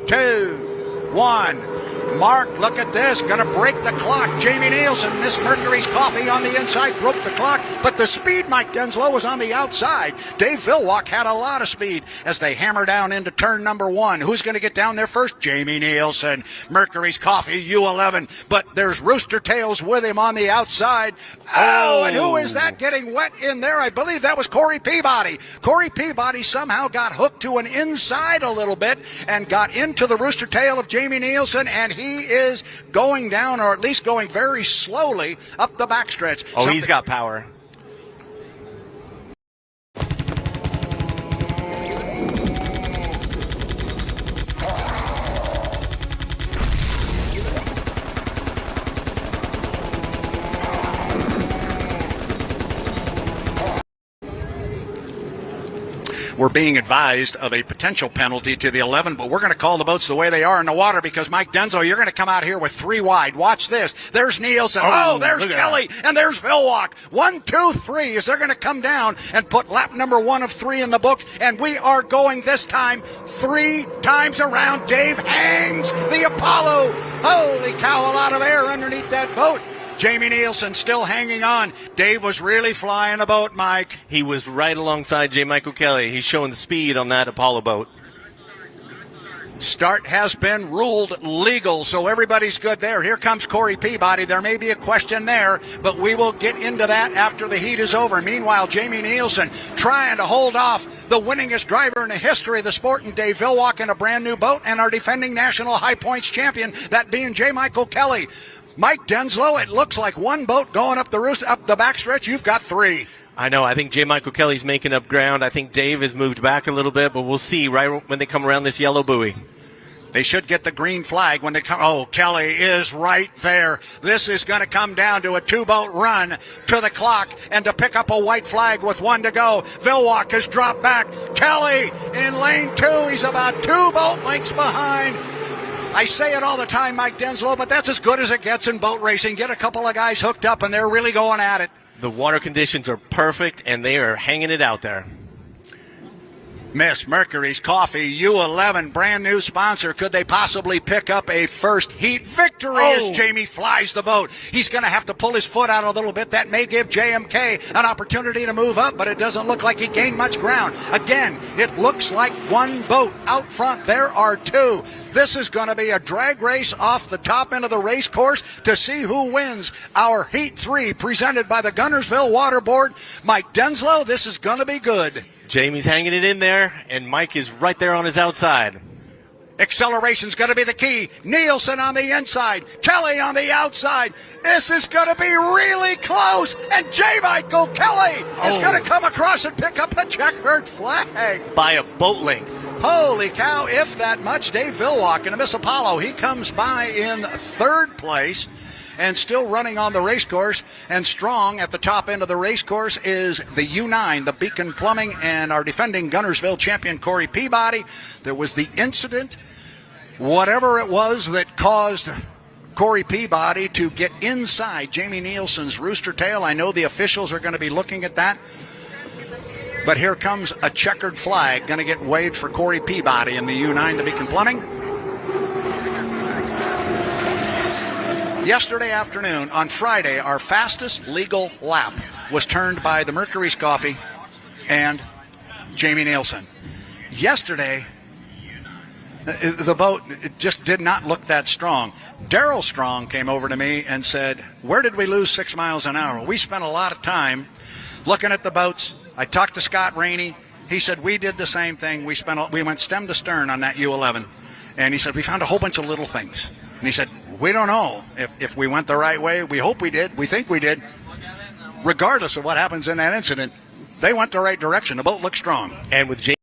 2, 1. Mark, look at this. Going to break the clock. Jamie Nielsen, Miss Mercury's Coffee on the inside, broke the clock. But the speed, Mike Denslow, was on the outside. Dave Villwalk had a lot of speed as they hammer down into turn number 1. Who's going to get down there first? Jamie Nielsen, Mercury's Coffee, U11. But there's Rooster Tails with him on the outside. Oh, and who is that getting wet in there? I believe that was Corey Peabody. Corey Peabody somehow got hooked to an inside a little bit and got into the Rooster Tail of Jamie Nielsen, and he is going down, or at least going very slowly up the backstretch. Oh, he's got power. We're being advised of a potential penalty to the 11, but we're going to call the boats the way they are in the water, because Mike Denzo, you're going to come out here with 3 wide. Watch this. There's Nielsen. Oh, there's Kelly, and there's Villwalk. 1, 2, 3 as they're going to come down and put lap number 1 of 3 in the books, and we are going this time 3 times around. Dave hangs the Apollo. Holy cow, a lot of air underneath that boat. Jamie Nielsen still hanging on. Dave was really flying the boat, Mike. He was right alongside J. Michael Kelly. He's showing the speed on that Apollo boat. Start has been ruled legal, so everybody's good there. Here comes Corey Peabody. There may be a question there, but we will get into that after the heat is over. Meanwhile, Jamie Nielsen trying to hold off the winningest driver in the history of the sport, and Dave Villwalk in a brand new boat, and our defending national high points champion, that being J. Michael Kelly. Mike Denslow, it looks like 1 boat going up the backstretch. You've got 3. I know. I think J. Michael Kelly's making up ground. I think Dave has moved back a little bit, but we'll see right when they come around this yellow buoy. They should get the green flag when they come. Oh, Kelly is right there. This is going to come down to a 2-boat run to the clock and to pick up a white flag with 1 to go. Villwalk has dropped back. Kelly in lane 2. He's about 2 boat lengths behind. I say it all the time, Mike Denslow, but that's as good as it gets in boat racing. Get a couple of guys hooked up, and they're really going at it. The water conditions are perfect, and they are hanging it out there. Miss Mercury's Coffee, U11, brand new sponsor. Could they possibly pick up a first heat victory as Jamie flies the boat? He's going to have to pull his foot out a little bit. That may give JMK an opportunity to move up, but it doesn't look like he gained much ground. Again, it looks like 1 boat out front. There are 2. This is going to be a drag race off the top end of the race course to see who wins our Heat 3 presented by the Gunnersville Water Board. Mike Denslow, this is going to be good. Jamie's hanging it in there, and Mike is right there on his outside. Acceleration's going to be the key. Nielsen on the inside. Kelly on the outside. This is going to be really close. And J. Michael Kelly is going to come across and pick up a checkered flag. By a boat length. Holy cow, if that much. Dave Villwalk in the Miss Apollo. He comes by in third place and still running on the race course. And strong at the top end of the race course is the U9, the Beacon Plumbing, and our defending Gunnersville champion, Corey Peabody. There was the incident, whatever it was that caused Corey Peabody to get inside Jamie Nielsen's rooster tail. I know the officials are going to be looking at that. But here comes a checkered flag going to get waved for Corey Peabody in the U9, the Beacon Plumbing. Yesterday afternoon, on Friday, our fastest legal lap was turned by the Mercury's Coffee and Jamie Nielsen. Yesterday, the boat just did not look that strong. Darrell Strong came over to me and said, where did we lose 6 miles an hour? We spent a lot of time looking at the boats. I talked to Scott Rainey. He said, we did the same thing. We went stem to stern on that U11. And he said, we found a whole bunch of little things. And he said, we don't know if we went the right way. We hope we did. We think we did. Regardless of what happens in that incident, they went the right direction. The boat looked strong. And with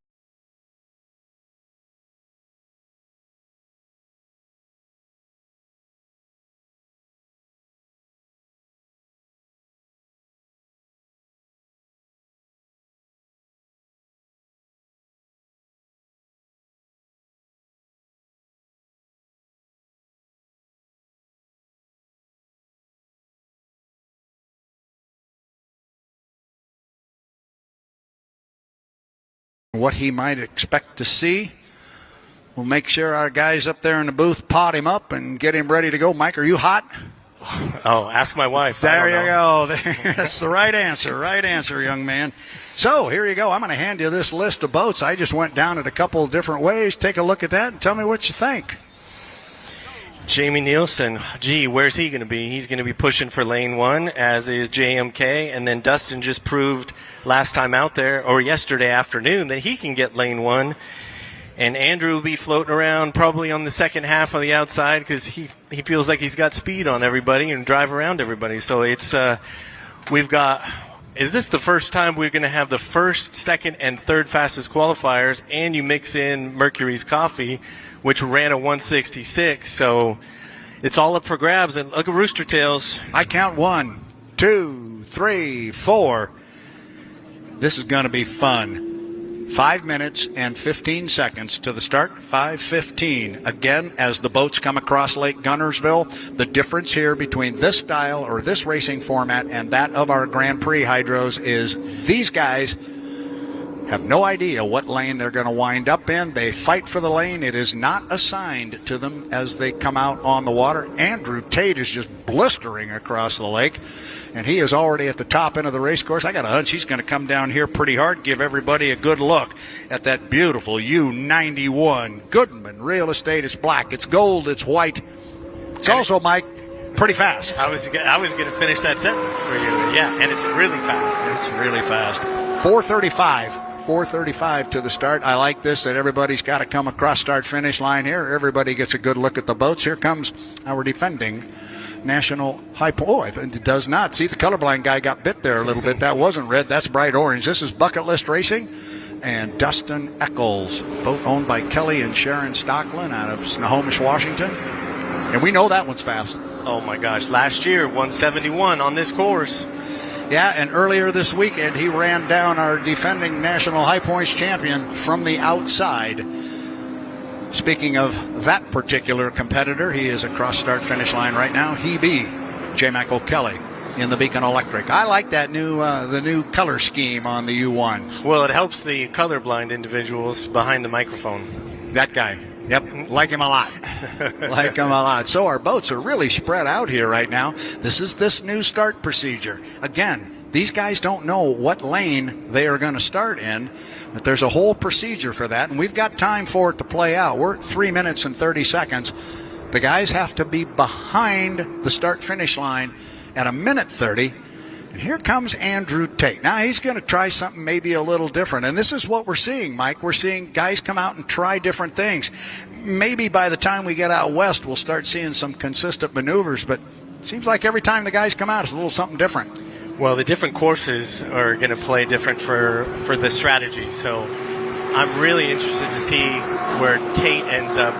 what he might expect to see. We'll make sure our guys up there in the booth pot him up and get him ready to go. Mike, are you hot? Oh, ask my wife. There you go. That's the right answer. Right answer, young man. So here you go. I'm going to hand you this list of boats. I just went down it a couple of different ways. Take a look at that and tell me what you think. Jamie Nielsen, gee, where's he going to be? He's going to be pushing for lane 1, as is JMK. And then Dustin just proved last time out there, or yesterday afternoon, that he can get lane 1. And Andrew will be floating around probably on the second half of the outside because he feels like he's got speed on everybody and drive around everybody. So it's we've got. Is this the first time we're going to have the first, second, and third fastest qualifiers, and you mix in Mercury's Coffee, which ran a 166? So it's all up for grabs. And look at Rooster Tails. I count 1, 2, 3, 4. This is going to be fun. 5 minutes and 15 seconds to the start. 5:15. Again, as the boats come across Lake Gunnersville, the difference here between this style or this racing format and that of our Grand Prix Hydros is these guys have no idea what lane they're going to wind up in. They fight for the lane. It is not assigned to them as they come out on the water. Andrew Tate is just blistering across the lake, and he is already at the top end of the race course. I got a hunch he's going to come down here pretty hard, give everybody a good look at that beautiful U91. Goodman Real Estate. It's black, it's gold, it's white. It's also, Mike, pretty fast. I was going to finish that sentence for you. Yeah, and it's really fast. It's really fast. 4:35 to the start. I like this, that everybody's got to come across start-finish line here. Everybody gets a good look at the boats. Here comes our defending national it does not. See, the colorblind guy got bit there a little bit. That wasn't red. That's bright orange. This is Bucket List Racing and Dustin Eccles, boat owned by Kelly and Sharon Stocklin out of Snohomish, Washington. And we know that one's fast. Oh, my gosh. Last year, 171 on this course. Yeah, and earlier this weekend, he ran down our defending national high points champion from the outside. Speaking of that particular competitor, he is across start-finish line right now. He be J. Michael Kelly in the Beacon Electric. I like that the new color scheme on the U1. Well, it helps the colorblind individuals behind the microphone. That guy. Yep, like him a lot. Like him a lot. So our boats are really spread out here right now. This is this new start procedure. Again, these guys don't know what lane they are going to start in, but there's a whole procedure for that, and we've got time for it to play out. We're at 3 minutes and 30 seconds. The guys have to be behind the start-finish line at 1:30. And here comes Andrew Tate. Now he's going to try something maybe a little different. And this is what we're seeing, Mike. We're seeing guys come out and try different things. Maybe by the time we get out west, we'll start seeing some consistent maneuvers. But it seems like every time the guys come out, it's a little something different. Well, the different courses are going to play different for the strategy. So I'm really interested to see where Tate ends up.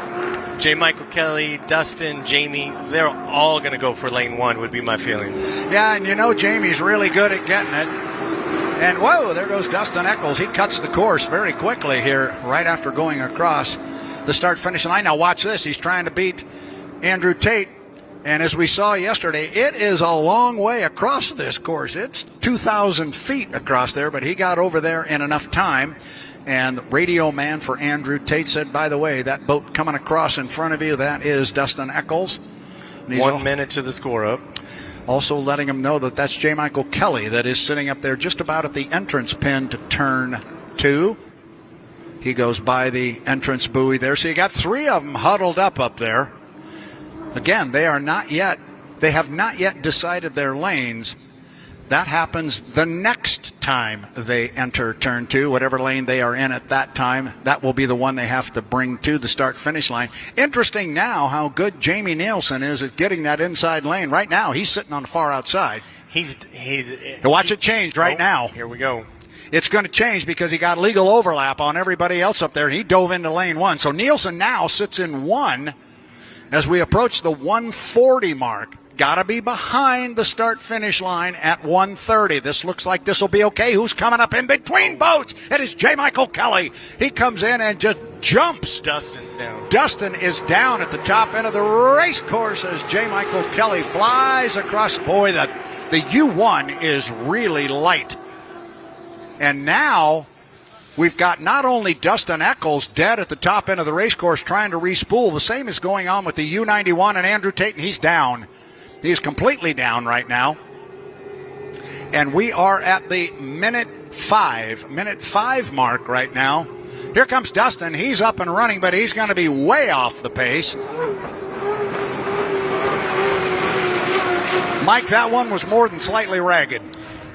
J. Michael Kelly, Dustin, Jamie, they're all going to go for lane 1 would be my feeling. Yeah, and you know Jamie's really good at getting it. And whoa, there goes Dustin Eccles. He cuts the course very quickly here right after going across the start-finish line. Now watch this. He's trying to beat Andrew Tate. And as we saw yesterday, it is a long way across this course. It's 2,000 feet across there, but he got over there in enough time. And the radio man for Andrew Tate said, by the way, that boat coming across in front of you, that is Dustin Eccles. 1 minute to the score up. Also letting him know that that's J. Michael Kelly that is sitting up there just about at the entrance pin to turn 2. He goes by the entrance buoy there. So you got 3 of them huddled up there. Again, they have not yet decided their lanes. That happens the next time they enter turn 2, whatever lane they are in at that time. That will be the one they have to bring to the start-finish line. Interesting now how good Jamie Nielsen is at getting that inside lane. Right now, he's sitting on the far outside. Watch it change right now. Here we go. It's going to change because he got legal overlap on everybody else up there, and he dove into lane 1. So Nielsen now sits in 1 as we approach the 140 mark. Got to be behind the start-finish line at 130. This looks like this will be okay. Who's coming up in between boats? It is J. Michael Kelly. He comes in and just jumps. Dustin's down. Dustin is down at the top end of the race course as J. Michael Kelly flies across. Boy, the U1 is really light. And now we've got not only Dustin Eccles dead at the top end of the race course trying to respool. The same is going on with the U91 and Andrew Tate, and he's down. He's completely down right now. And we are at the minute 5 mark right now. Here comes Dustin. He's up and running, but he's going to be way off the pace. Mike, that one was more than slightly ragged.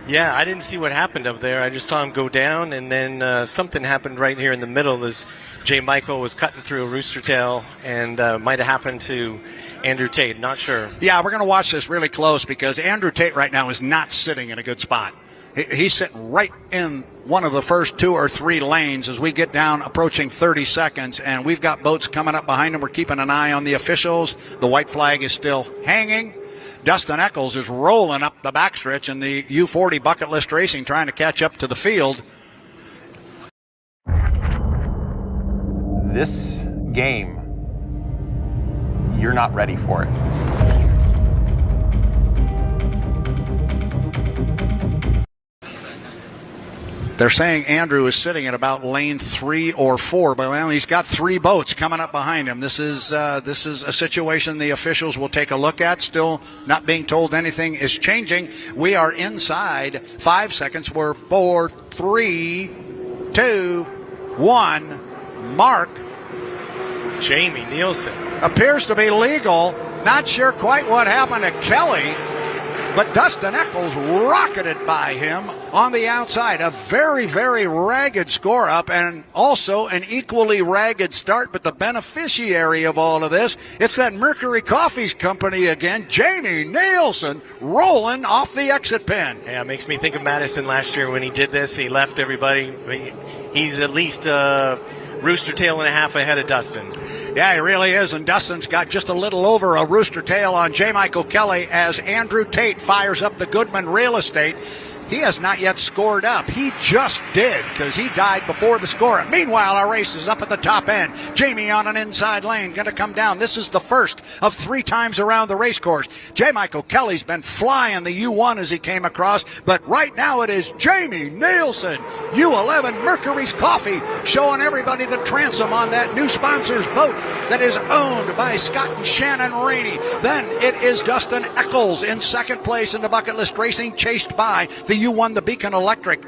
Yeah, I didn't see what happened up there. I just saw him go down, and then something happened right here in the middle as J. Michael was cutting through a rooster tail, and might have happened to Andrew Tate. Not sure. Yeah, we're going to watch this really close because Andrew Tate right now is not sitting in a good spot. He's sitting right in one of the first 2 or 3 lanes as we get down approaching 30 seconds, and we've got boats coming up behind him. We're keeping an eye on the officials. The white flag is still hanging. Dustin Eccles is rolling up the backstretch in the U40 Bucket List Racing, trying to catch up to the field. This game, you're not ready for it. They're saying Andrew is sitting at about lane 3 or 4, but well, he's got 3 boats coming up behind him. This is a situation the officials will take a look at. Still not being told anything is changing. We are inside 5 seconds. We're 4, 3, 2, 1. Mark. Jamie Nielsen. Appears to be legal. Not sure quite what happened to Kelly, but Dustin Eccles rocketed by him on the outside. A very, very ragged score up and also an equally ragged start. But the beneficiary of all of this, it's that Mercury Coffees Company again. Jamie Nielsen rolling off the exit pin. Yeah, it makes me think of Madison last year when he did this. He left everybody. He's at least rooster tail and a half ahead of Dustin. Yeah, he really is, and Dustin's got just a little over a rooster tail on J. Michael Kelly as Andrew Tate fires up the Goodman Real Estate. He has not yet scored up. He just did because he died before the score. Meanwhile, our race is up at the top end. Jamie on an inside lane, going to come down. This is the first of 3 times around the race course. J. Michael Kelly's been flying the U1 as he came across, but right now it is Jamie Nielsen, U11 Mercury's Coffee, showing everybody the transom on that new sponsor's boat that is owned by Scott and Shannon Rainey. Then it is Dustin Eccles in second place in the Bucket List Racing, chased by the U1, the Beacon Electric.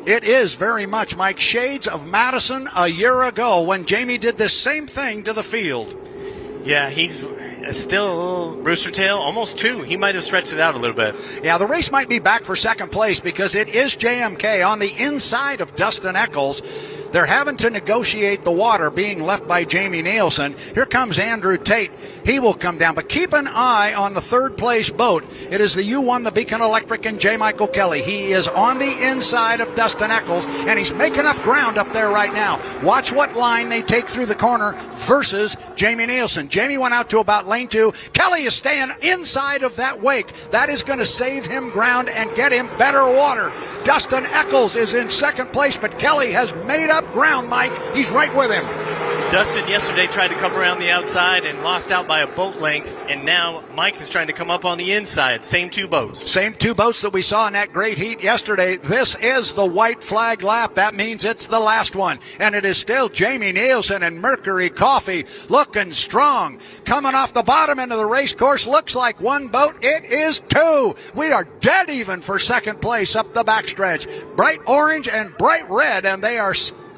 It is very much, Mike, shades of Madison a year ago when Jamie did the same thing to the field. Yeah, still Rooster Tail, almost 2. He might have stretched it out a little bit. Yeah, the race might be back for second place because it is JMK on the inside of Dustin Eccles. They're having to negotiate the water being left by Jamie Nielsen. Here comes Andrew Tate. He will come down, but keep an eye on the third place boat. It is the U1, the Beacon Electric, and J. Michael Kelly. He is on the inside of Dustin Eccles, and he's making up ground up there right now. Watch what line they take through the corner versus Jamie Nielsen. Jamie went out to about lane 2. Kelly is staying inside of that wake. That is going to save him ground and get him better water. Dustin Eccles is in second place, but Kelly has made up ground, Mike. He's right with him. Dustin yesterday tried to come around the outside and lost out by a boat length, and now Mike is trying to come up on the inside. Same 2 boats. Same 2 boats that we saw in that great heat yesterday. This is the white flag lap. That means it's the last one. And it is still Jamie Nielsen and Mercury Coffee looking strong. Coming off the bottom end of the race course, looks like 1 boat. It is 2. We are dead even for second place up the backstretch. Bright orange and bright red, and they are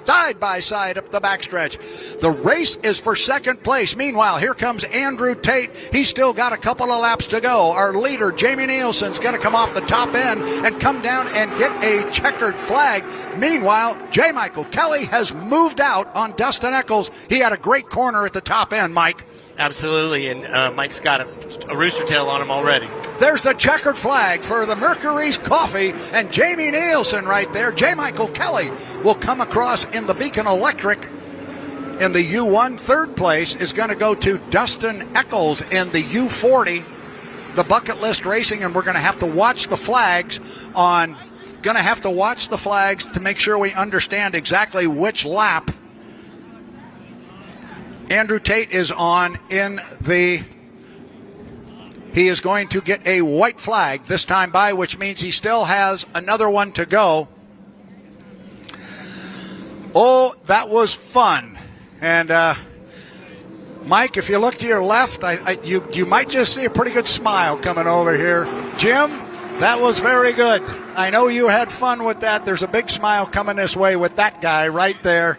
side by side up the backstretch. The race is for second place. Meanwhile, here comes Andrew Tate. He's still got a couple of laps to go. Our leader, Jamie Nielsen's going to come off the top end and come down and get a checkered flag. Meanwhile, J. Michael Kelly has moved out on Dustin Eccles. He had a great corner at the top end, Mike. Absolutely, and Mike's got a rooster tail on him already. There's the checkered flag for the Mercury's Coffee and Jamie Nielsen right there. J. Michael Kelly will come across in the Beacon Electric in the U1. Third place is going to go to Dustin Eccles in the U40, the Bucket List Racing, and we're going to have to watch the flags to make sure we understand exactly which lap Andrew Tate is on in the... He is going to get a white flag this time by, which means he still has another one to go. Oh, that was fun. And, Mike, if you look to your left, you might just see a pretty good smile coming over here. Jim, that was very good. I know you had fun with that. There's a big smile coming this way with that guy right there.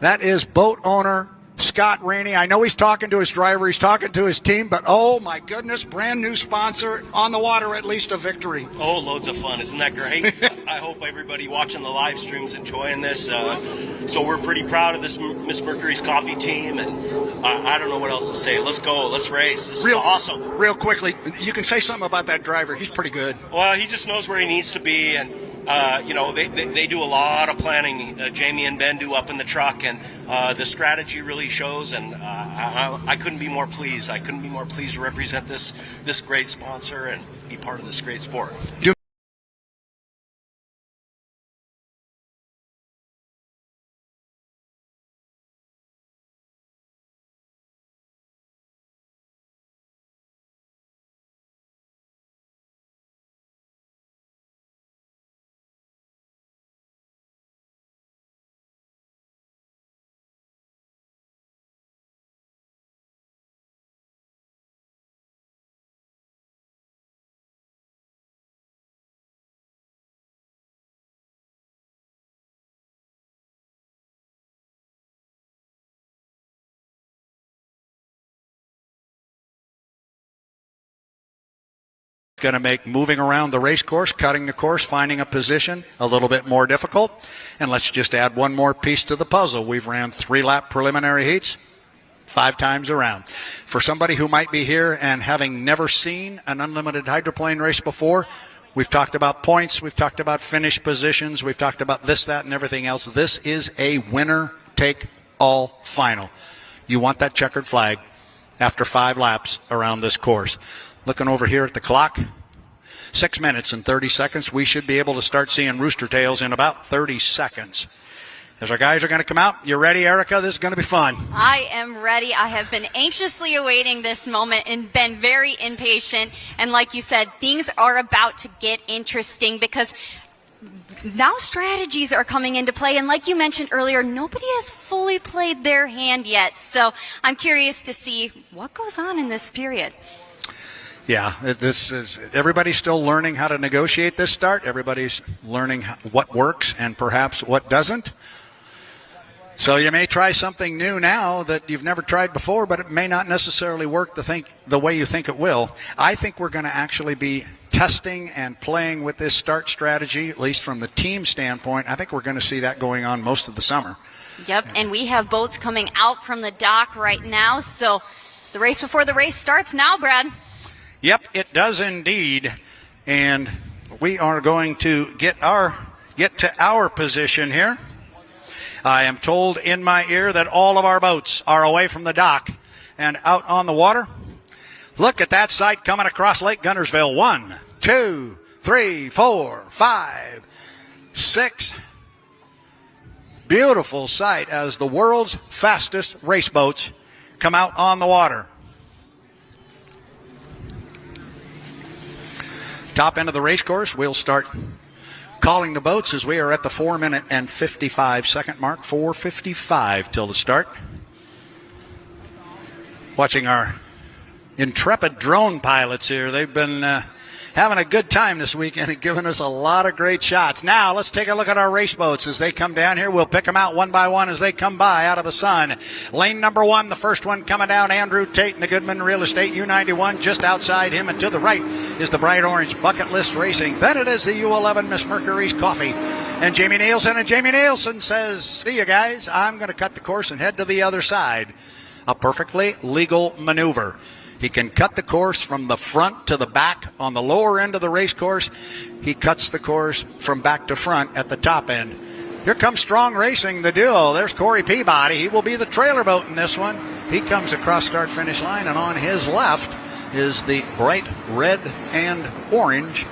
That is boat owner Scott Rainey. I know he's talking to his driver, he's talking to his team, but oh my goodness, brand new sponsor on the water, at least a victory. Oh, loads of fun. Isn't that great? I hope everybody watching the live stream's enjoying this. So we're pretty proud of this Miss Mercury's Coffee team, and I don't know what else to say. Let's go. Let's race. This is awesome. Real quickly, you can say something about that driver. He's pretty good. Well, he just knows where he needs to be, and they do a lot of planning. Jamie and Ben do up in the truck, and the strategy really shows, and I couldn't be more pleased. I couldn't be more pleased to represent this great sponsor and be part of this great sport. Going to make moving around the race course, cutting the course, finding a position a little bit more difficult. And let's just add one more piece to the puzzle. We've ran 3-lap preliminary heats 5 times around. For somebody who might be here and having never seen an unlimited hydroplane race before, we've talked about points, we've talked about finish positions, we've talked about this, that, and everything else. This is a winner-take-all final. You want that checkered flag after 5 laps around this course. Looking over here at the clock, 6 minutes and 30 seconds. We should be able to start seeing rooster tails in about 30 seconds. As our guys are going to come out, you ready, Erica? This is going to be fun. I am ready. I have been anxiously awaiting this moment and been very impatient. And like you said, things are about to get interesting because now strategies are coming into play. And like you mentioned earlier, nobody has fully played their hand yet. So I'm curious to see what goes on in this period. Yeah, everybody's still learning how to negotiate this start. Everybody's learning what works and perhaps what doesn't. So you may try something new now that you've never tried before, but it may not necessarily work the way you think it will. I think we're going to actually be testing and playing with this start strategy, at least from the team standpoint. I think we're going to see that going on most of the summer. Yep, and we have boats coming out from the dock right now, so the race before the race starts now, Brad. Yep, it does indeed. And we are going to get to our position here. I am told in my ear that all of our boats are away from the dock and out on the water. Look at that sight coming across Lake Guntersville. 1, 2, 3, 4, 5, 6. Beautiful sight as the world's fastest race boats come out on the water. Top end of the race course, we'll start calling the boats as we are at the 4-minute and 55-second mark. 4:55 till the start. Watching our intrepid drone pilots here. They've been having a good time this weekend and giving us a lot of great shots. Now, let's take a look at our race boats as they come down here. We'll pick them out one by one as they come by out of the sun. Lane number 1, the first one coming down, Andrew Tate in the Goodman Real Estate U91. Just outside him and to the right is the bright orange Bucket List Racing. Then it is the U11 Miss Mercury's Coffee and Jamie Nielsen. And Jamie Nielsen says, see you guys. I'm going to cut the course and head to the other side. A perfectly legal maneuver. He can cut the course from the front to the back on the lower end of the race course. He cuts the course from back to front at the top end. Here comes Strong Racing, the duo. There's Corey Peabody. He will be the trailer boat in this one. He comes across start-finish line, and on his left is the bright red and orange,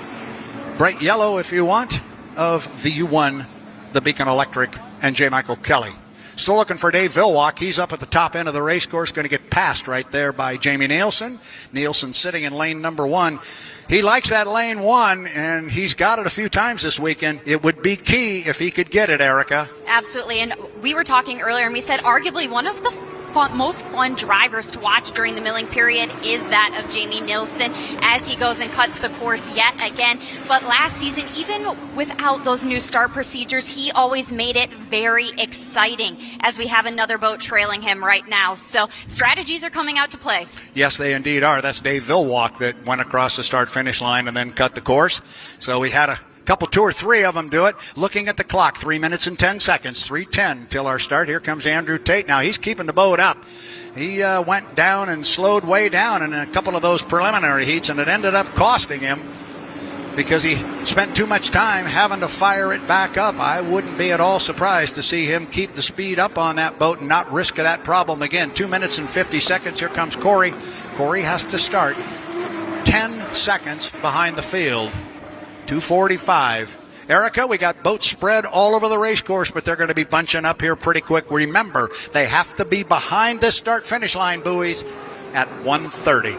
bright yellow if you want, of the U1, the Beacon Electric, and J. Michael Kelly. Still looking for Dave Vilwalk. He's up at the top end of the race course, going to get passed right there by Jamie Nielsen. Nielsen sitting in lane number 1. He likes that lane 1, and he's got it a few times this weekend. It would be key if he could get it, Erica. Absolutely, and we were talking earlier, and we said arguably one of the most fun drivers to watch during the milling period is that of Jamie Nielsen as he goes and cuts the course yet again. But last season, even without those new start procedures, he always made it very exciting as we have another boat trailing him right now. So strategies are coming out to play. Yes, they indeed are. That's Dave Vilwalk that went across the start-finish line and then cut the course. So we had a couple, 2 or 3 of them do it. Looking at the clock, 3 minutes and 10 seconds, 3:10 till our start. Here comes Andrew Tate. Now he's keeping the boat up. He went down and slowed way down in a couple of those preliminary heats, and it ended up costing him because he spent too much time having to fire it back up. I wouldn't be at all surprised to see him keep the speed up on that boat and not risk that problem again. 2 minutes and 50 seconds. Here comes Corey. Corey has to start 10 seconds behind the field. 2:45. Erica, we got boats spread all over the race course, but they're going to be bunching up here pretty quick. Remember, they have to be behind the start-finish line buoys at 1:30.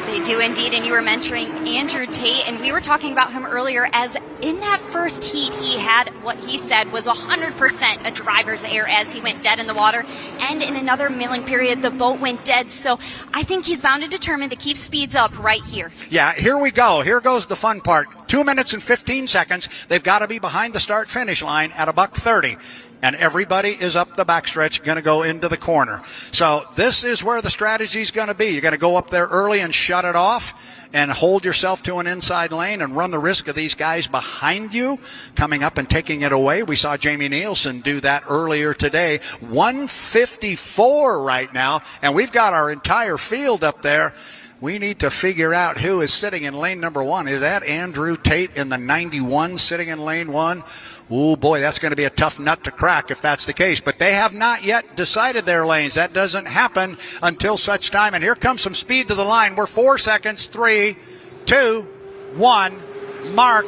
They do indeed, and you were mentioning Andrew Tate, and we were talking about him earlier as in that first heat he had what he said was 100% a driver's error as he went dead in the water, and in another milling period the boat went dead. So I think he's bound and determined to keep speeds up right here. Yeah, here we go. Here goes the fun part. 2 minutes and 15 seconds. They've got to be behind the start-finish line at $1:30. And everybody is up the backstretch, going to go into the corner. So this is where the strategy is going to be. You're going to go up there early and shut it off and hold yourself to an inside lane and run the risk of these guys behind you coming up and taking it away. We saw Jamie Nielsen do that earlier today. 1:54 right now, and we've got our entire field up there. We need to figure out who is sitting in lane number 1. Is that Andrew Tate in the 91 sitting in lane 1? Oh, boy, that's going to be a tough nut to crack if that's the case. But they have not yet decided their lanes. That doesn't happen until such time. And here comes some speed to the line. We're 4 seconds. 3, 2, 1. Mark.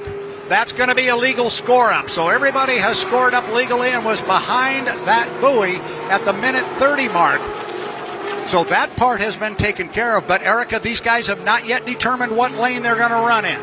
That's going to be a legal score up. So everybody has scored up legally and was behind that buoy at the minute 30 mark. So that part has been taken care of. But, Erica, these guys have not yet determined what lane they're going to run in.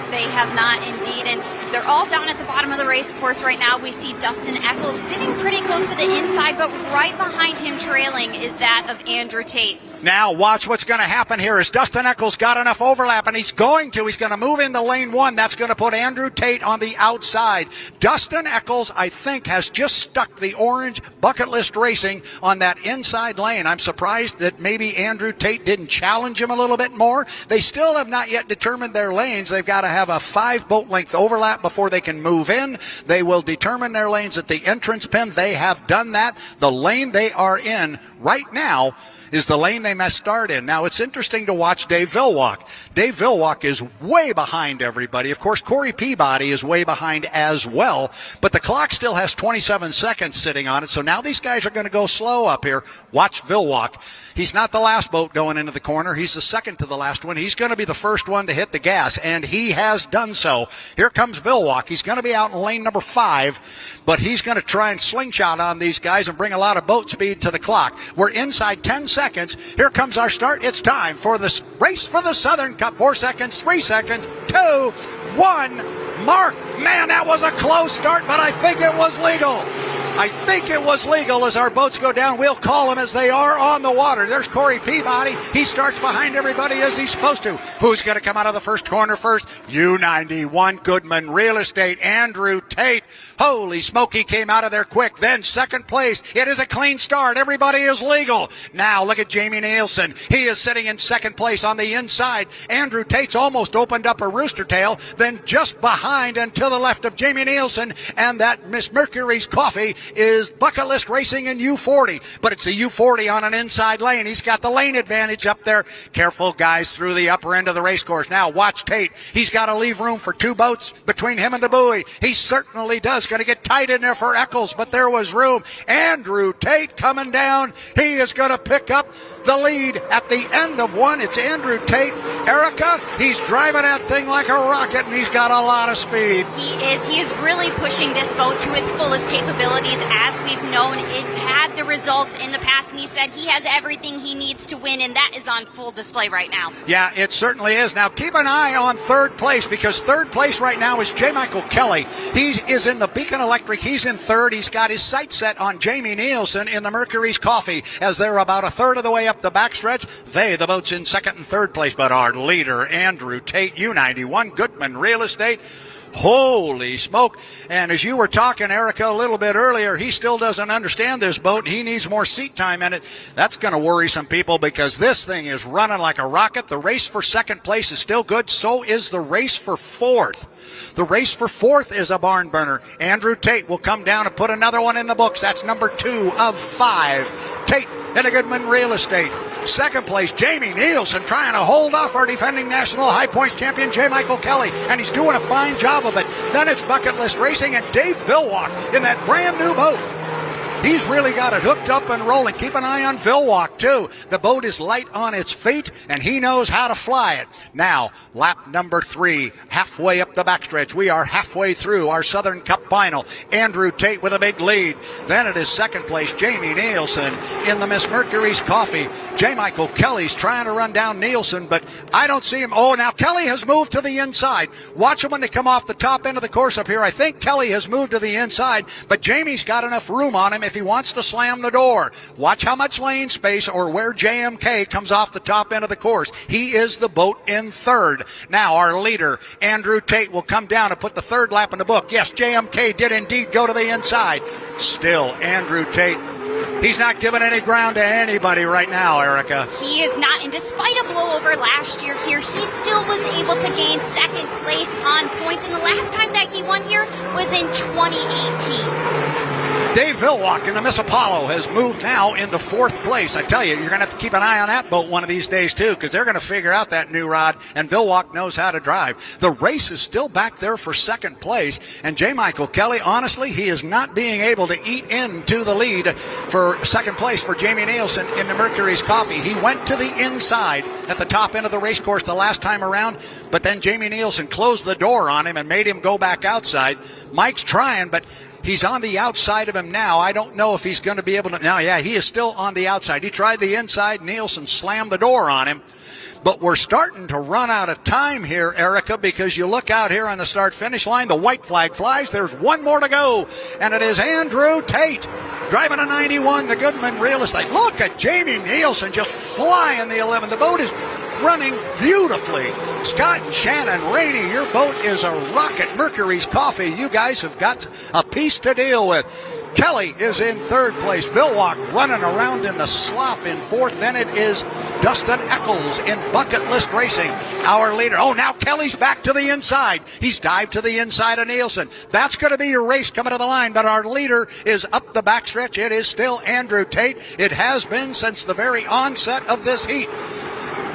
They have not indeed, and they're all down at the bottom of the race course right now. We see Dustin Eccles sitting pretty close to the inside, but right behind him trailing is that of Andrew Tate. Now watch what's going to happen here as Dustin Eccles got enough overlap, and he's going to move into lane 1. That's going to put Andrew Tate on the outside. Dustin Eccles, I think, has just stuck the orange Bucket List Racing on that inside lane. I'm surprised that maybe Andrew Tate didn't challenge him a little bit more. They still have not yet determined their lanes. They've got to have a 5 boat length overlap before they can move in. They will determine their lanes at the entrance pin. They have done that. The lane they are in right now is the lane they must start in. Now, it's interesting to watch Dave Villwalk. Dave Villwalk is way behind everybody. Of course, Corey Peabody is way behind as well, but the clock still has 27 seconds sitting on it, so now these guys are going to go slow up here. Watch Villwalk. He's not the last boat going into the corner. He's the second to the last one. He's going to be the first one to hit the gas, and he has done so. Here comes Villwalk. He's going to be out in lane number 5, but he's going to try and slingshot on these guys and bring a lot of boat speed to the clock. We're inside 10 seconds. Here comes our start. It's time for this race for the Southern Cup. 4 seconds, 3 seconds, 2, 1. Mark, man, that was a close start, but I think it was legal. I think it was legal as our boats go down. We'll call them as they are on the water. There's Corey Peabody. He starts behind everybody as he's supposed to. Who's going to come out of the first corner first? U91 Goodman Real Estate. Andrew Tate. Holy smoke, he came out of there quick. Then second place. It is a clean start. Everybody is legal. Now look at Jamie Nielsen. He is sitting in second place on the inside. Andrew Tate's almost opened up a rooster tail. Then just behind and to the left of Jamie Nielsen and that Miss Mercury's Coffee is Bucket List Racing in U40. But it's a U40 on an inside lane. He's got the lane advantage up there. Careful, guys, through the upper end of the race course. Now watch Tate. He's got to leave room for 2 boats between him and the buoy. He certainly does. Going to get tight in there for Eccles, but there was room. Andrew Tate coming down. He is going to pick up the lead at the end of one. It's Andrew Tate. Erica, he's driving that thing like a rocket, and he's got a lot of speed. He is. He is really pushing this boat to its fullest capabilities. As we've known, it's had the results in the past, and he said he has everything he needs to win, and that is on full display right now. Yeah, it certainly is. Now, keep an eye on third place, because third place right now is J. Michael Kelly. He is in the Beacon Electric. He's in third. He's got his sights set on Jamie Nielsen in the Mercury's Coffee as they're about a third of the way up the backstretch. The boats in second and third place, but our leader, Andrew Tate, U91 Goodman Real Estate. Holy smoke. And as you were talking, Erica, a little bit earlier, he still doesn't understand this boat. He needs more seat time in it. That's going to worry some people because this thing is running like a rocket. The race for second place is still good. So is the race for fourth. The race for fourth is a barn burner. Andrew Tate will come down and put another one in the books. That's number 2 of 5. Tate in a Goodman Real Estate. Second place, Jamie Nielsen trying to hold off our defending national high points champion, J. Michael Kelly, and he's doing a fine job of it. Then it's Bucket List Racing and Dave Villwalk in that brand new boat. He's really got it hooked up and rolling. Keep an eye on Villwalk, too. The boat is light on its feet, and he knows how to fly it. Now, lap number 3, halfway up the backstretch. We are halfway through our Southern Cup final. Andrew Tate with a big lead. Then it is second place, Jamie Nielsen in the Miss Mercury's Coffee. J. Michael Kelly's trying to run down Nielsen, but I don't see him. Oh, now Kelly has moved to the inside. Watch him when they come off the top end of the course up here. I think Kelly has moved to the inside, but Jamie's got enough room on him if he wants to slam the door. Watch how much lane space or where JMK comes off the top end of the course. He is the boat in third. Now our leader, Andrew Tate, will come down and put the third lap in the book. Yes, JMK did indeed go to the inside. Still, Andrew Tate, he's not giving any ground to anybody right now, Erica. He is not, and despite a blowover last year here, he still was able to gain second place on points, and the last time that he won here was in 2018. Dave Villwalk in the Miss Apollo has moved now into fourth place. I tell you, you're going to have to keep an eye on that boat one of these days, too, because they're going to figure out that new rod, and Villwalk knows how to drive. The race is still back there for second place, and J. Michael Kelly, honestly, he is not being able to eat into the lead for second place for Jamie Nielsen in the Mercury's Coffee. He went to the inside at the top end of the race course the last time around, but then Jamie Nielsen closed the door on him and made him go back outside. Mike's trying, but he's on the outside of him now. I don't know if he's going to be able to. Now, yeah, he is still on the outside. He tried the inside. Nielsen slammed the door on him. But we're starting to run out of time here, Erica, because you look out here on the start-finish line, the white flag flies. There's one more to go, and it is Andrew Tate driving a 91, the Goodman Real Estate. Look at Jamie Nielsen just flying the 11. The boat is running beautifully. Scott and Shannon Rainey, your boat is a rocket. Mercury's Coffee, you guys have got a piece to deal with. Kelly is in third place. Vilwalk running around in the slop in fourth. Then it is Dustin Eccles in Bucket List Racing, our leader. Oh, now Kelly's back to the inside. He's dived to the inside of Nielsen. That's going to be your race coming to the line, but our leader is up the backstretch. It is still Andrew Tate. It has been since the very onset of this heat.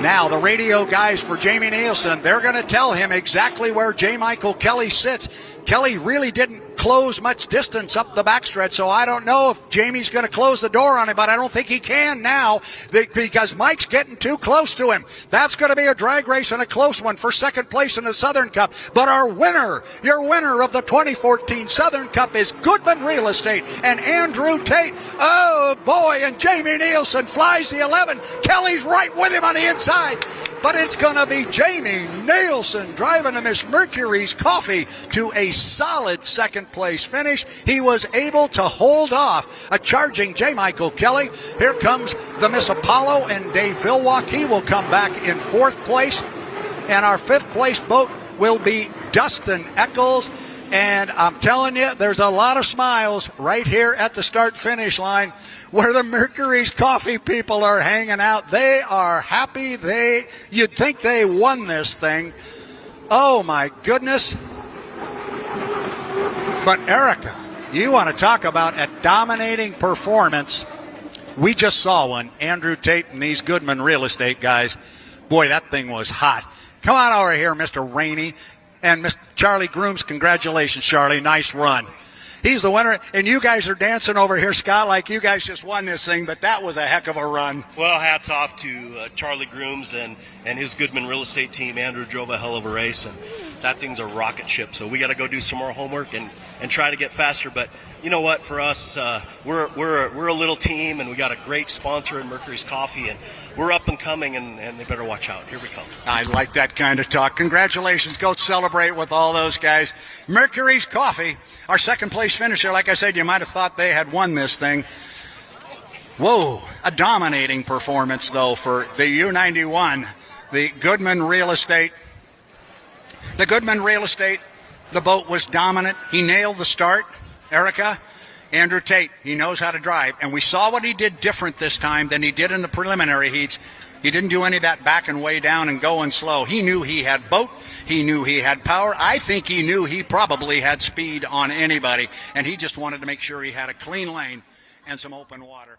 Now, the radio guys for Jamie Nielsen, they're going to tell him exactly where J. Michael Kelly sits. Kelly really didn't close much distance up the backstretch, so I don't know if Jamie's going to close the door on him, but I don't think he can now because Mike's getting too close to him. That's going to be a drag race and a close one for second place in the Southern Cup. But our winner, your winner of the 2014 Southern Cup is Goodman Real Estate and Andrew Tate. Oh, boy, and Jamie Nielsen flies the 11. Kelly's right with him on the inside. But it's going to be Jamie Nielsen driving a Miss Mercury's Coffee to a solid second place finish. He was able to hold off a charging J. Michael Kelly. Here comes the Miss Apollo and Dave Vilwalk. He will come back in fourth place. And our fifth place boat will be Dustin Eccles. And I'm telling you, there's a lot of smiles right here at the start-finish line where the Mercury's Coffee people are hanging out. They are happy. You'd think they won this thing. Oh, my goodness. But, Erica, you want to talk about a dominating performance. We just saw one. Andrew Tate and these Goodman Real Estate guys. Boy, that thing was hot. Come on over here, Mr. Rainey. And Mr. Charlie Grooms, congratulations, Charlie. Nice run. He's the winner, and you guys are dancing over here, Scott, like you guys just won this thing, but that was a heck of a run. Well, hats off to Charlie Grooms and his Goodman Real Estate team. Andrew drove a hell of a race, and that thing's a rocket ship, so we got to go do some more homework and try to get faster. But you know what? For us, we're a little team, and we got a great sponsor in Mercury's Coffee, and we're up and coming, and they better watch out. Here we come. I like that kind of talk. Congratulations. Go celebrate with all those guys. Mercury's Coffee, our second place finisher. Like I said, you might have thought they had won this thing. Whoa, a dominating performance, though, for the U91, the Goodman Real Estate. The Goodman Real Estate, the boat was dominant. He nailed the start. Erica, Andrew Tate, he knows how to drive. And we saw what he did different this time than he did in the preliminary heats. He didn't do any of that backing way down and going slow. He knew he had boat. He knew he had power. I think he knew he probably had speed on anybody. And he just wanted to make sure he had a clean lane and some open water.